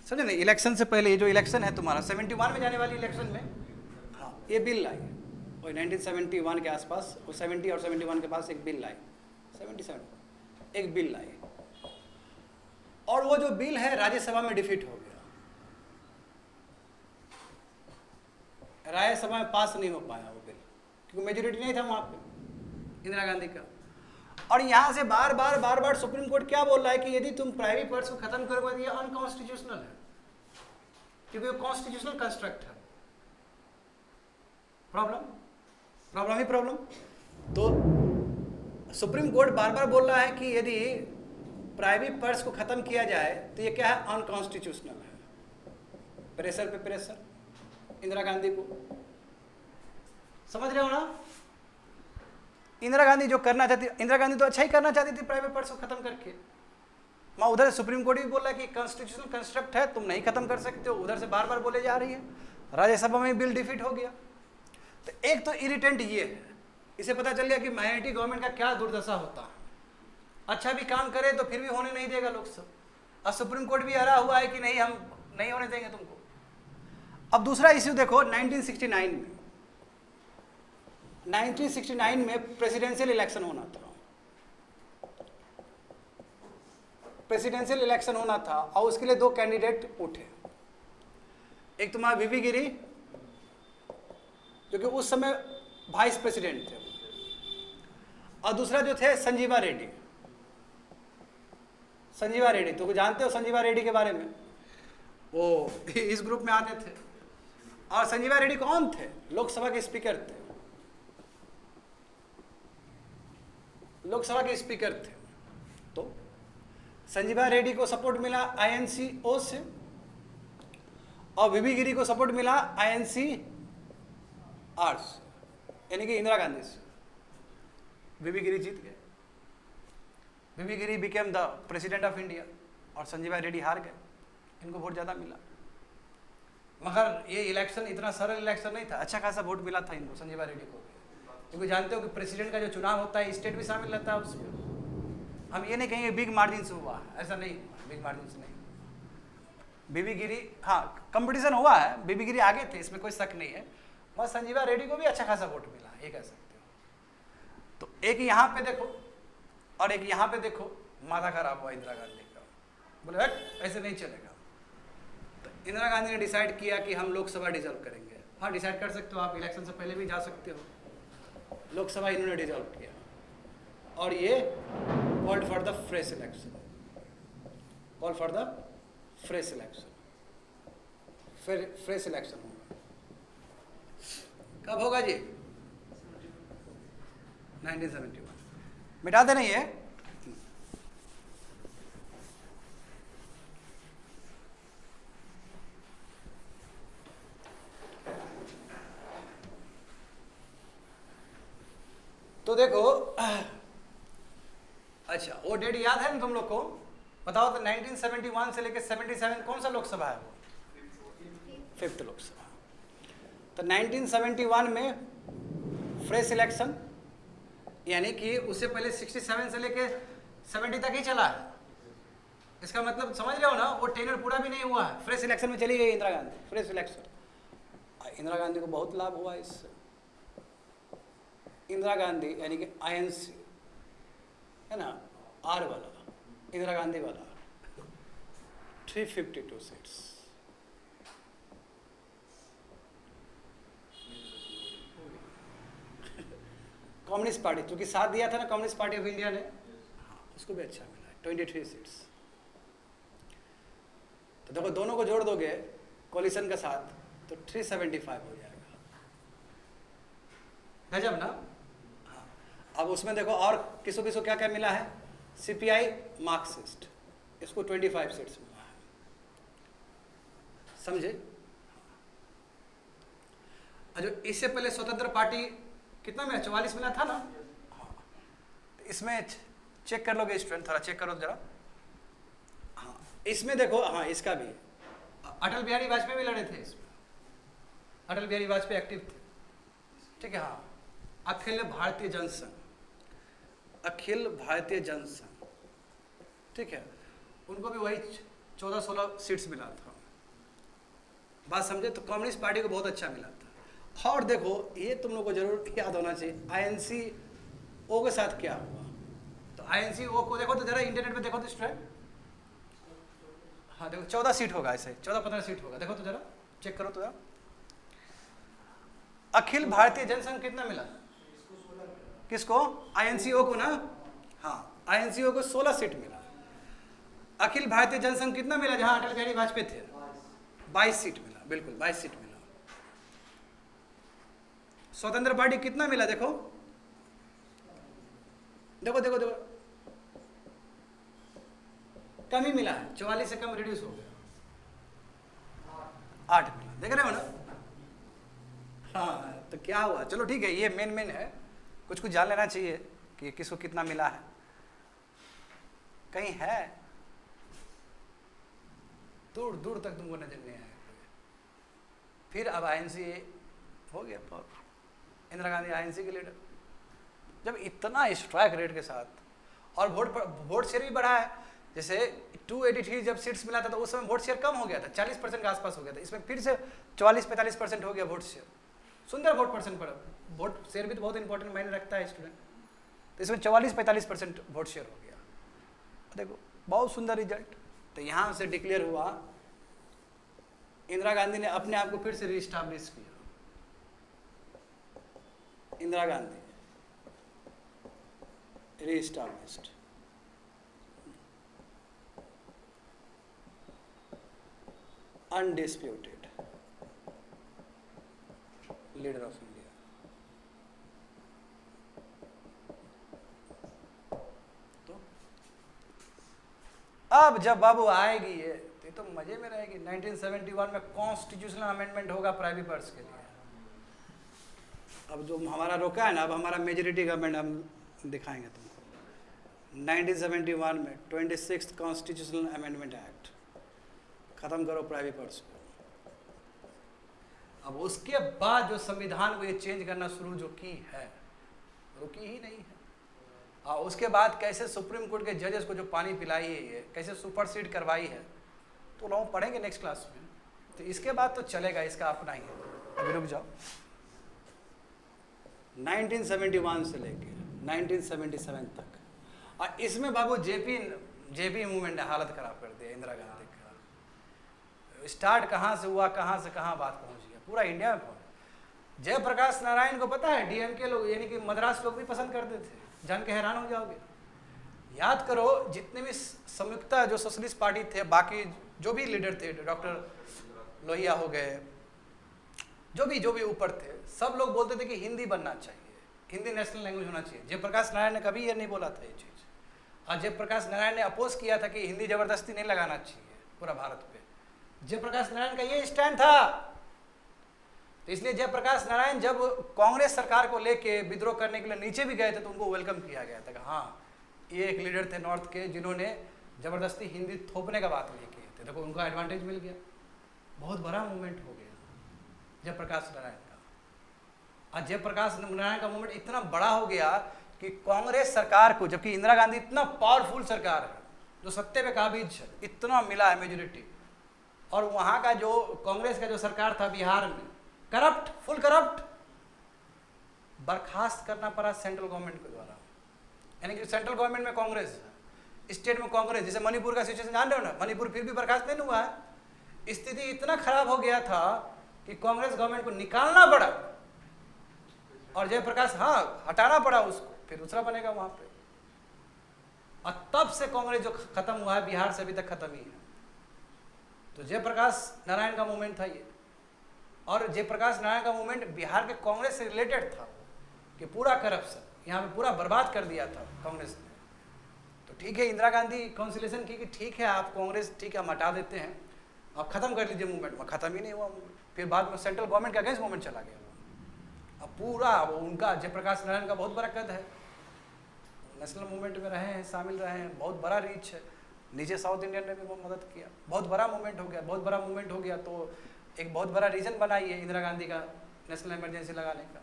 समझे नहीं? इलेक्शन से पहले, ये जो इलेक्शन है तुम्हारा 71 में जाने वाली इलेक्शन में, हाँ ये बिल लाई और 1971 के आसपास, और 70 और 71 के पास एक बिल लाई, 77 एक बिल लाई। और वो जो बिल है राज्यसभा में डिफीट हो गया, राज्यसभा में पास नहीं हो पाया वो बिल, क्योंकि मेजोरिटी नहीं था वहाँ पे इंदिरा गांधी का। और यहाँ से बार बार सुप्रीम कोर्ट क्या बोल रहा है कि यदि तुम प्राइवेट पर्स को खत्म करोगे तो ये अनकॉन्स्टिट्यूशनल है, क्योंकि वो कॉन्स्टिट्यूशनल कंस्ट्रक्ट है। प्रॉब्लम ही प्रॉब्लम। तो सुप्रीम कोर्ट बार बोल रहा है कि यदि प्राइवेट पर्स को खत्म किया जाए तो ये क्या है, अनकॉन्स्टिट्यूशनल है। प्रेशर पे प्रेशर इंदिरा गांधी को, समझ रहे हो ना? इंदिरा गांधी जो करना चाहती, इंदिरा गांधी तो अच्छा ही करना चाहती थी प्राइवेट पर्स को खत्म करके। वहाँ उधर सुप्रीम कोर्ट भी बोल रहा है कि कॉन्स्टिट्यूशनल कंस्ट्रक्ट है, तुम नहीं खत्म कर सकते हो, उधर से बार बोले जा रही है। राज्यसभा में बिल डिफीट हो गया। तो एक तो इरिटेंट ये है, इसे पता चल गया कि माइनॉरिटी गवर्नमेंट का क्या दुर्दशा होता है। अच्छा भी काम करे तो फिर भी होने नहीं देगा लोग सब। अब सुप्रीम कोर्ट भी हरा हुआ है कि नहीं, हम नहीं होने देंगे तुमको। अब दूसरा इश्यू देखो, 1969 में प्रेसिडेंशियल इलेक्शन होना था। प्रेसिडेंशियल इलेक्शन होना था और उसके लिए 2 कैंडिडेट उठे। एक तुम्हारा वीवी गिरी, जो कि उस समय वाइस प्रेसिडेंट थे, और दूसरा जो थे संजीवा रेड्डी। तो जानते हो संजीवा रेड्डी के बारे में? वो इस ग्रुप में आते थे। और संजीवा रेड्डी कौन थे? लोकसभा के स्पीकर थे। लोकसभा के स्पीकर थे। तो संजीवा रेड्डी को सपोर्ट मिला INC-O से और वीवी गिरी को सपोर्ट मिला INC-R से, यानी कि इंदिरा गांधी से। वीवी गिरी जीत गए, VV Giri became the president of India और संजीवा रेड्डी हार गए, इनको वोट ज़्यादा मिला। मगर ये इलेक्शन इतना सरल इलेक्शन नहीं था, अच्छा खासा वोट मिला था इनको, संजीवा रेड्डी को, क्योंकि जानते हो कि प्रेसिडेंट का जो चुनाव होता है स्टेट भी शामिल रहता है उसमें। हम ये नहीं कहेंगे बिग मार्जिन से हुआ, ऐसा नहीं, बिग मार्जिन से नहीं। बीबी गिरी, हाँ कंपटीशन हुआ है, बीबी गिरी आगे थे, इसमें कोई शक नहीं है, मगर संजीवा रेड्डी को भी अच्छा खासा वोट मिला, ये कह सकते हो। तो एक यहाँ पे देखो और एक यहाँ पे देखो, माथा खराब हुआ इंदिरा गांधी का, बोले ऐसे नहीं चलेगा। तो इंदिरा गांधी ने डिसाइड किया कि हम लोकसभा डिजॉल्व करेंगे। हाँ डिसाइड कर सकते हो आप, इलेक्शन से पहले भी जा सकते हो। लोकसभा इन्होंने डिजॉल्व किया और ये called for the fresh election, call for the fresh election, fresh election होगा। कब होगा जी? 1971। मिटा देना ये, तो देखो अच्छा वो डेट याद है ना तुम लोग को? बताओ तो 1971 से लेकर 77 कौन सा लोकसभा है वो? 5th लोकसभा। तो 1971 में फ्रेश इलेक्शन, यानी कि उससे पहले 67 से लेकर 70 तक ही चला है। इसका मतलब समझ रहे हो ना, वो टेनर पूरा भी नहीं हुआ है, फ्रेश इलेक्शन में चली गई इंदिरा गांधी, फ्रेश इलेक्शन। इंदिरा गांधी को बहुत लाभ हुआ इससे। इंदिरा गांधी यानी कि INC है ना, R वाला, इंदिरा गांधी वाला 352 सीट्स। कम्युनिस्ट पार्टी चूंकि साथ दिया था ना, कम्युनिस्ट पार्टी ऑफ इंडिया ने, उसको भी अच्छा मिला 23 सीट्स। तो देखो दोनों को जोड़ दोगे कोलिशन के साथ तो 375 हो जाएगा, गजब ना। हाँ अब उसमें देखो और किसको किसको क्या क्या मिला है। CPI मार्क्सिस्ट, इसको 25 सीट्स मिला है, समझे। जो इससे पहले स्वतंत्र पार्टी कितना मिला, 44 मिला था ना। हाँ इसमें चेक कर लोगे स्टूडेंट, थोड़ा चेक करो जरा। हाँ इसमें देखो, हाँ इसका भी अटल बिहारी वाजपेयी भी लड़े थे इसमें, अटल बिहारी वाजपेयी एक्टिव थे, ठीक है। हाँ अखिल भारतीय जनसंघ, अखिल भारतीय जनसंघ, ठीक है, उनको भी वही 14-16 सीट्स मिला था, बात समझे। तो कम्युनिस्ट पार्टी को बहुत अच्छा मिला था। और देखो ये तुम लोग को जरूर याद होना चाहिए INC-O के साथ क्या हुआ। तो INC-O को देखो तो जरा इंटरनेट पे देखो तो स्टूडेंट, हाँ देखो 14 सीट होगा, ऐसे 14-15 सीट होगा, देखो तो जरा चेक करो तो जरा। अखिल भारतीय जनसंघ कितना मिला किसको? INC-O को ना। हाँ INC-O को 16 सीट मिला। अखिल भारतीय जनसंघ कितना मिला जहां अटल बिहारी वाजपेयी थे? 22 सीट मिला, बिल्कुल 22 सीट मिला। स्वतंत्र पार्टी कितना मिला देखो, देखो देखो देखो, कम ही मिला है, 44 से कम रिड्यूस हो गया, 8 मिला, देख रहे हो ना। हाँ तो क्या हुआ, चलो ठीक है, ये मेन है, कुछ कुछ जान लेना चाहिए कि किसको कितना मिला है। कहीं है दूर दूर तक तुमको नजर नहीं आया। फिर अब INC हो गया, इंदिरा गांधी INC के लीडर। जब इतना स्ट्राइक रेट के साथ और वोट शेयर भी बढ़ा है, जैसे 283 जब सीट्स मिला था तो उस समय वोट शेयर कम हो गया था, 40% के आसपास हो गया था, इसमें फिर से 44-45% हो गया वोट शेयर। सुंदर वोट परसेंट पर, वोट शेयर भी तो बहुत इंपॉर्टेंट मायने रखता है स्टूडेंट। तो इसमें 44-45% वोट शेयर हो गया, देखो बहुत सुंदर रिजल्ट। तो यहाँ से डिक्लेयर हुआ, इंदिरा गांधी ने अपने आप को फिर से रीस्टैब्लिश किया। Indira Gandhi reestablished, undisputed leader of India. अब जब बाबू आएगी ये तो मजे में रहेगी। 1971 में कॉन्स्टिट्यूशनल अमेंडमेंट होगा प्राइवेट पर्स के लिए। अब जो हमारा रोका है ना, अब हमारा मेजोरिटी गवर्नमेंट हम दिखाएंगे तुमको। 1971 में 26th कॉन्स्टिट्यूशनल अमेंडमेंट एक्ट, खत्म करो प्राइवेट पर्स को। अब उसके बाद जो संविधान को ये चेंज करना शुरू जो की है, रुकी ही नहीं है। और उसके बाद कैसे सुप्रीम कोर्ट के जजेस को जो पानी पिलाई है ये, कैसे सुपरसीड करवाई है, तो लोग पढ़ेंगे नेक्स्ट क्लास में। तो इसके बाद तो चलेगा, इसका अपना ही है। अभी रुक जाओ। 1971 से लेके 1977 तक, और इसमें बाबू जेपी मूवमेंट ने हालत खराब कर दिया इंदिरा गांधी का। स्टार्ट कहाँ से हुआ, कहाँ से कहाँ बात पहुँच गया, पूरा इंडिया में पहुँच। जयप्रकाश नारायण को पता है डीएमके लोग यानी कि मद्रास लोग भी पसंद करते थे, जान के हैरान हो जाओगे। याद करो जितने भी संयुक्ता जो सोशलिस्ट पार्टी थे, बाकी जो भी लीडर थे, डॉक्टर लोहिया हो गए, जो भी ऊपर थे, सब लोग बोलते थे कि हिंदी बनना चाहिए, हिंदी नेशनल लैंग्वेज होना चाहिए। जयप्रकाश नारायण ने कभी ये नहीं बोला था ये चीज़। और जयप्रकाश नारायण ने अपोज किया था कि हिंदी जबरदस्ती नहीं लगाना चाहिए पूरा भारत पे। जयप्रकाश नारायण का ये स्टैंड था। तो इसलिए जयप्रकाश नारायण जब कांग्रेस सरकार को लेके विद्रोह करने के लिए नीचे भी गए थे तो उनको वेलकम किया गया था कि हाँ ये एक लीडर थे नॉर्थ के जिन्होंने जबरदस्ती हिंदी थोपने का बात नहीं की थी। देखो उनको एडवांटेज मिल गया, बहुत बड़ा मूवमेंट हो गया जयप्रकाश नारायण का। और जयप्रकाश नारायण का मूवमेंट इतना बड़ा हो गया कि कांग्रेस सरकार को, जबकि इंदिरा गांधी इतना पावरफुल सरकार है जो सत्ते पे काबिज है, इतना मिला है मेजोरिटी, और वहाँ का जो कांग्रेस का जो सरकार था बिहार में करप्ट, फुल करप्ट, बर्खास्त करना पड़ा सेंट्रल गवर्नमेंट के द्वारा। यानी कि सेंट्रल गवर्नमेंट में कांग्रेस, स्टेट में कांग्रेस। जैसे मणिपुर का सिचुएशन जान रहे हो ना, मणिपुर फिर भी बर्खास्त नहीं हुआ है। स्थिति इतना खराब हो गया था कि कांग्रेस गवर्नमेंट को निकालना पड़ा और जयप्रकाश हटाना पड़ा उसको, फिर दूसरा बनेगा वहां पे। और तब से कांग्रेस जो खत्म हुआ है बिहार से अभी तक खत्म ही है। तो जयप्रकाश नारायण का मूवमेंट था ये, और जयप्रकाश नारायण का मूवमेंट बिहार के कांग्रेस से रिलेटेड था कि पूरा करप्शन यहाँ पे पूरा बर्बाद कर दिया था कांग्रेस ने। तो ठीक है, इंदिरा गांधी काउंसिलेशन की कि ठीक है आप कांग्रेस, ठीक है हम हटा देते हैं, आप खत्म कर लीजिए मूवमेंट में। खत्म ही नहीं हुआ मूवमेंट। फिर बाद में सेंट्रल गवर्नमेंट के अगेंस्ट मूवमेंट चला गया। अब पूरा वो उनका जयप्रकाश नारायण का बहुत बड़ा कद है, नेशनल मूवमेंट में रहे हैं, शामिल रहे हैं, बहुत बड़ा रीच है। नीचे साउथ इंडियन ने भी बहुत मदद किया, बहुत बड़ा मूवमेंट हो गया, बहुत बड़ा मूवमेंट हो गया। तो एक बहुत बड़ा रीजन बनाई है इंदिरा गांधी का नेशनल इमरजेंसी लगाने का,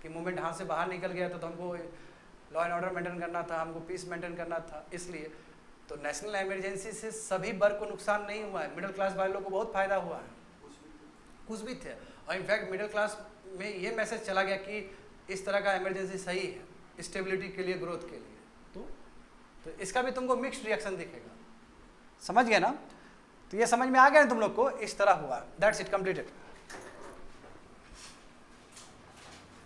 कि मूवमेंट हाथ से बाहर निकल गया तो हमको लॉ एंड ऑर्डर मेंटेन करना था, हमको पीस मेंटेन करना था। इसलिए तो नेशनल इमरजेंसी से सभी वर्ग को नुकसान नहीं हुआ है, मिडिल क्लास वाले लोग को बहुत फायदा हुआ है, कुछ भी थे। और इनफैक्ट मिडिल क्लास में ये मैसेज चला गया कि इस तरह का इमरजेंसी सही है स्टेबिलिटी के लिए, ग्रोथ के लिए। तो इसका भी तुमको मिक्स्ड रिएक्शन दिखेगा, समझ गए ना। तो ये समझ में आ गया ना तुम लोग को, इस तरह हुआ। That's it, completed.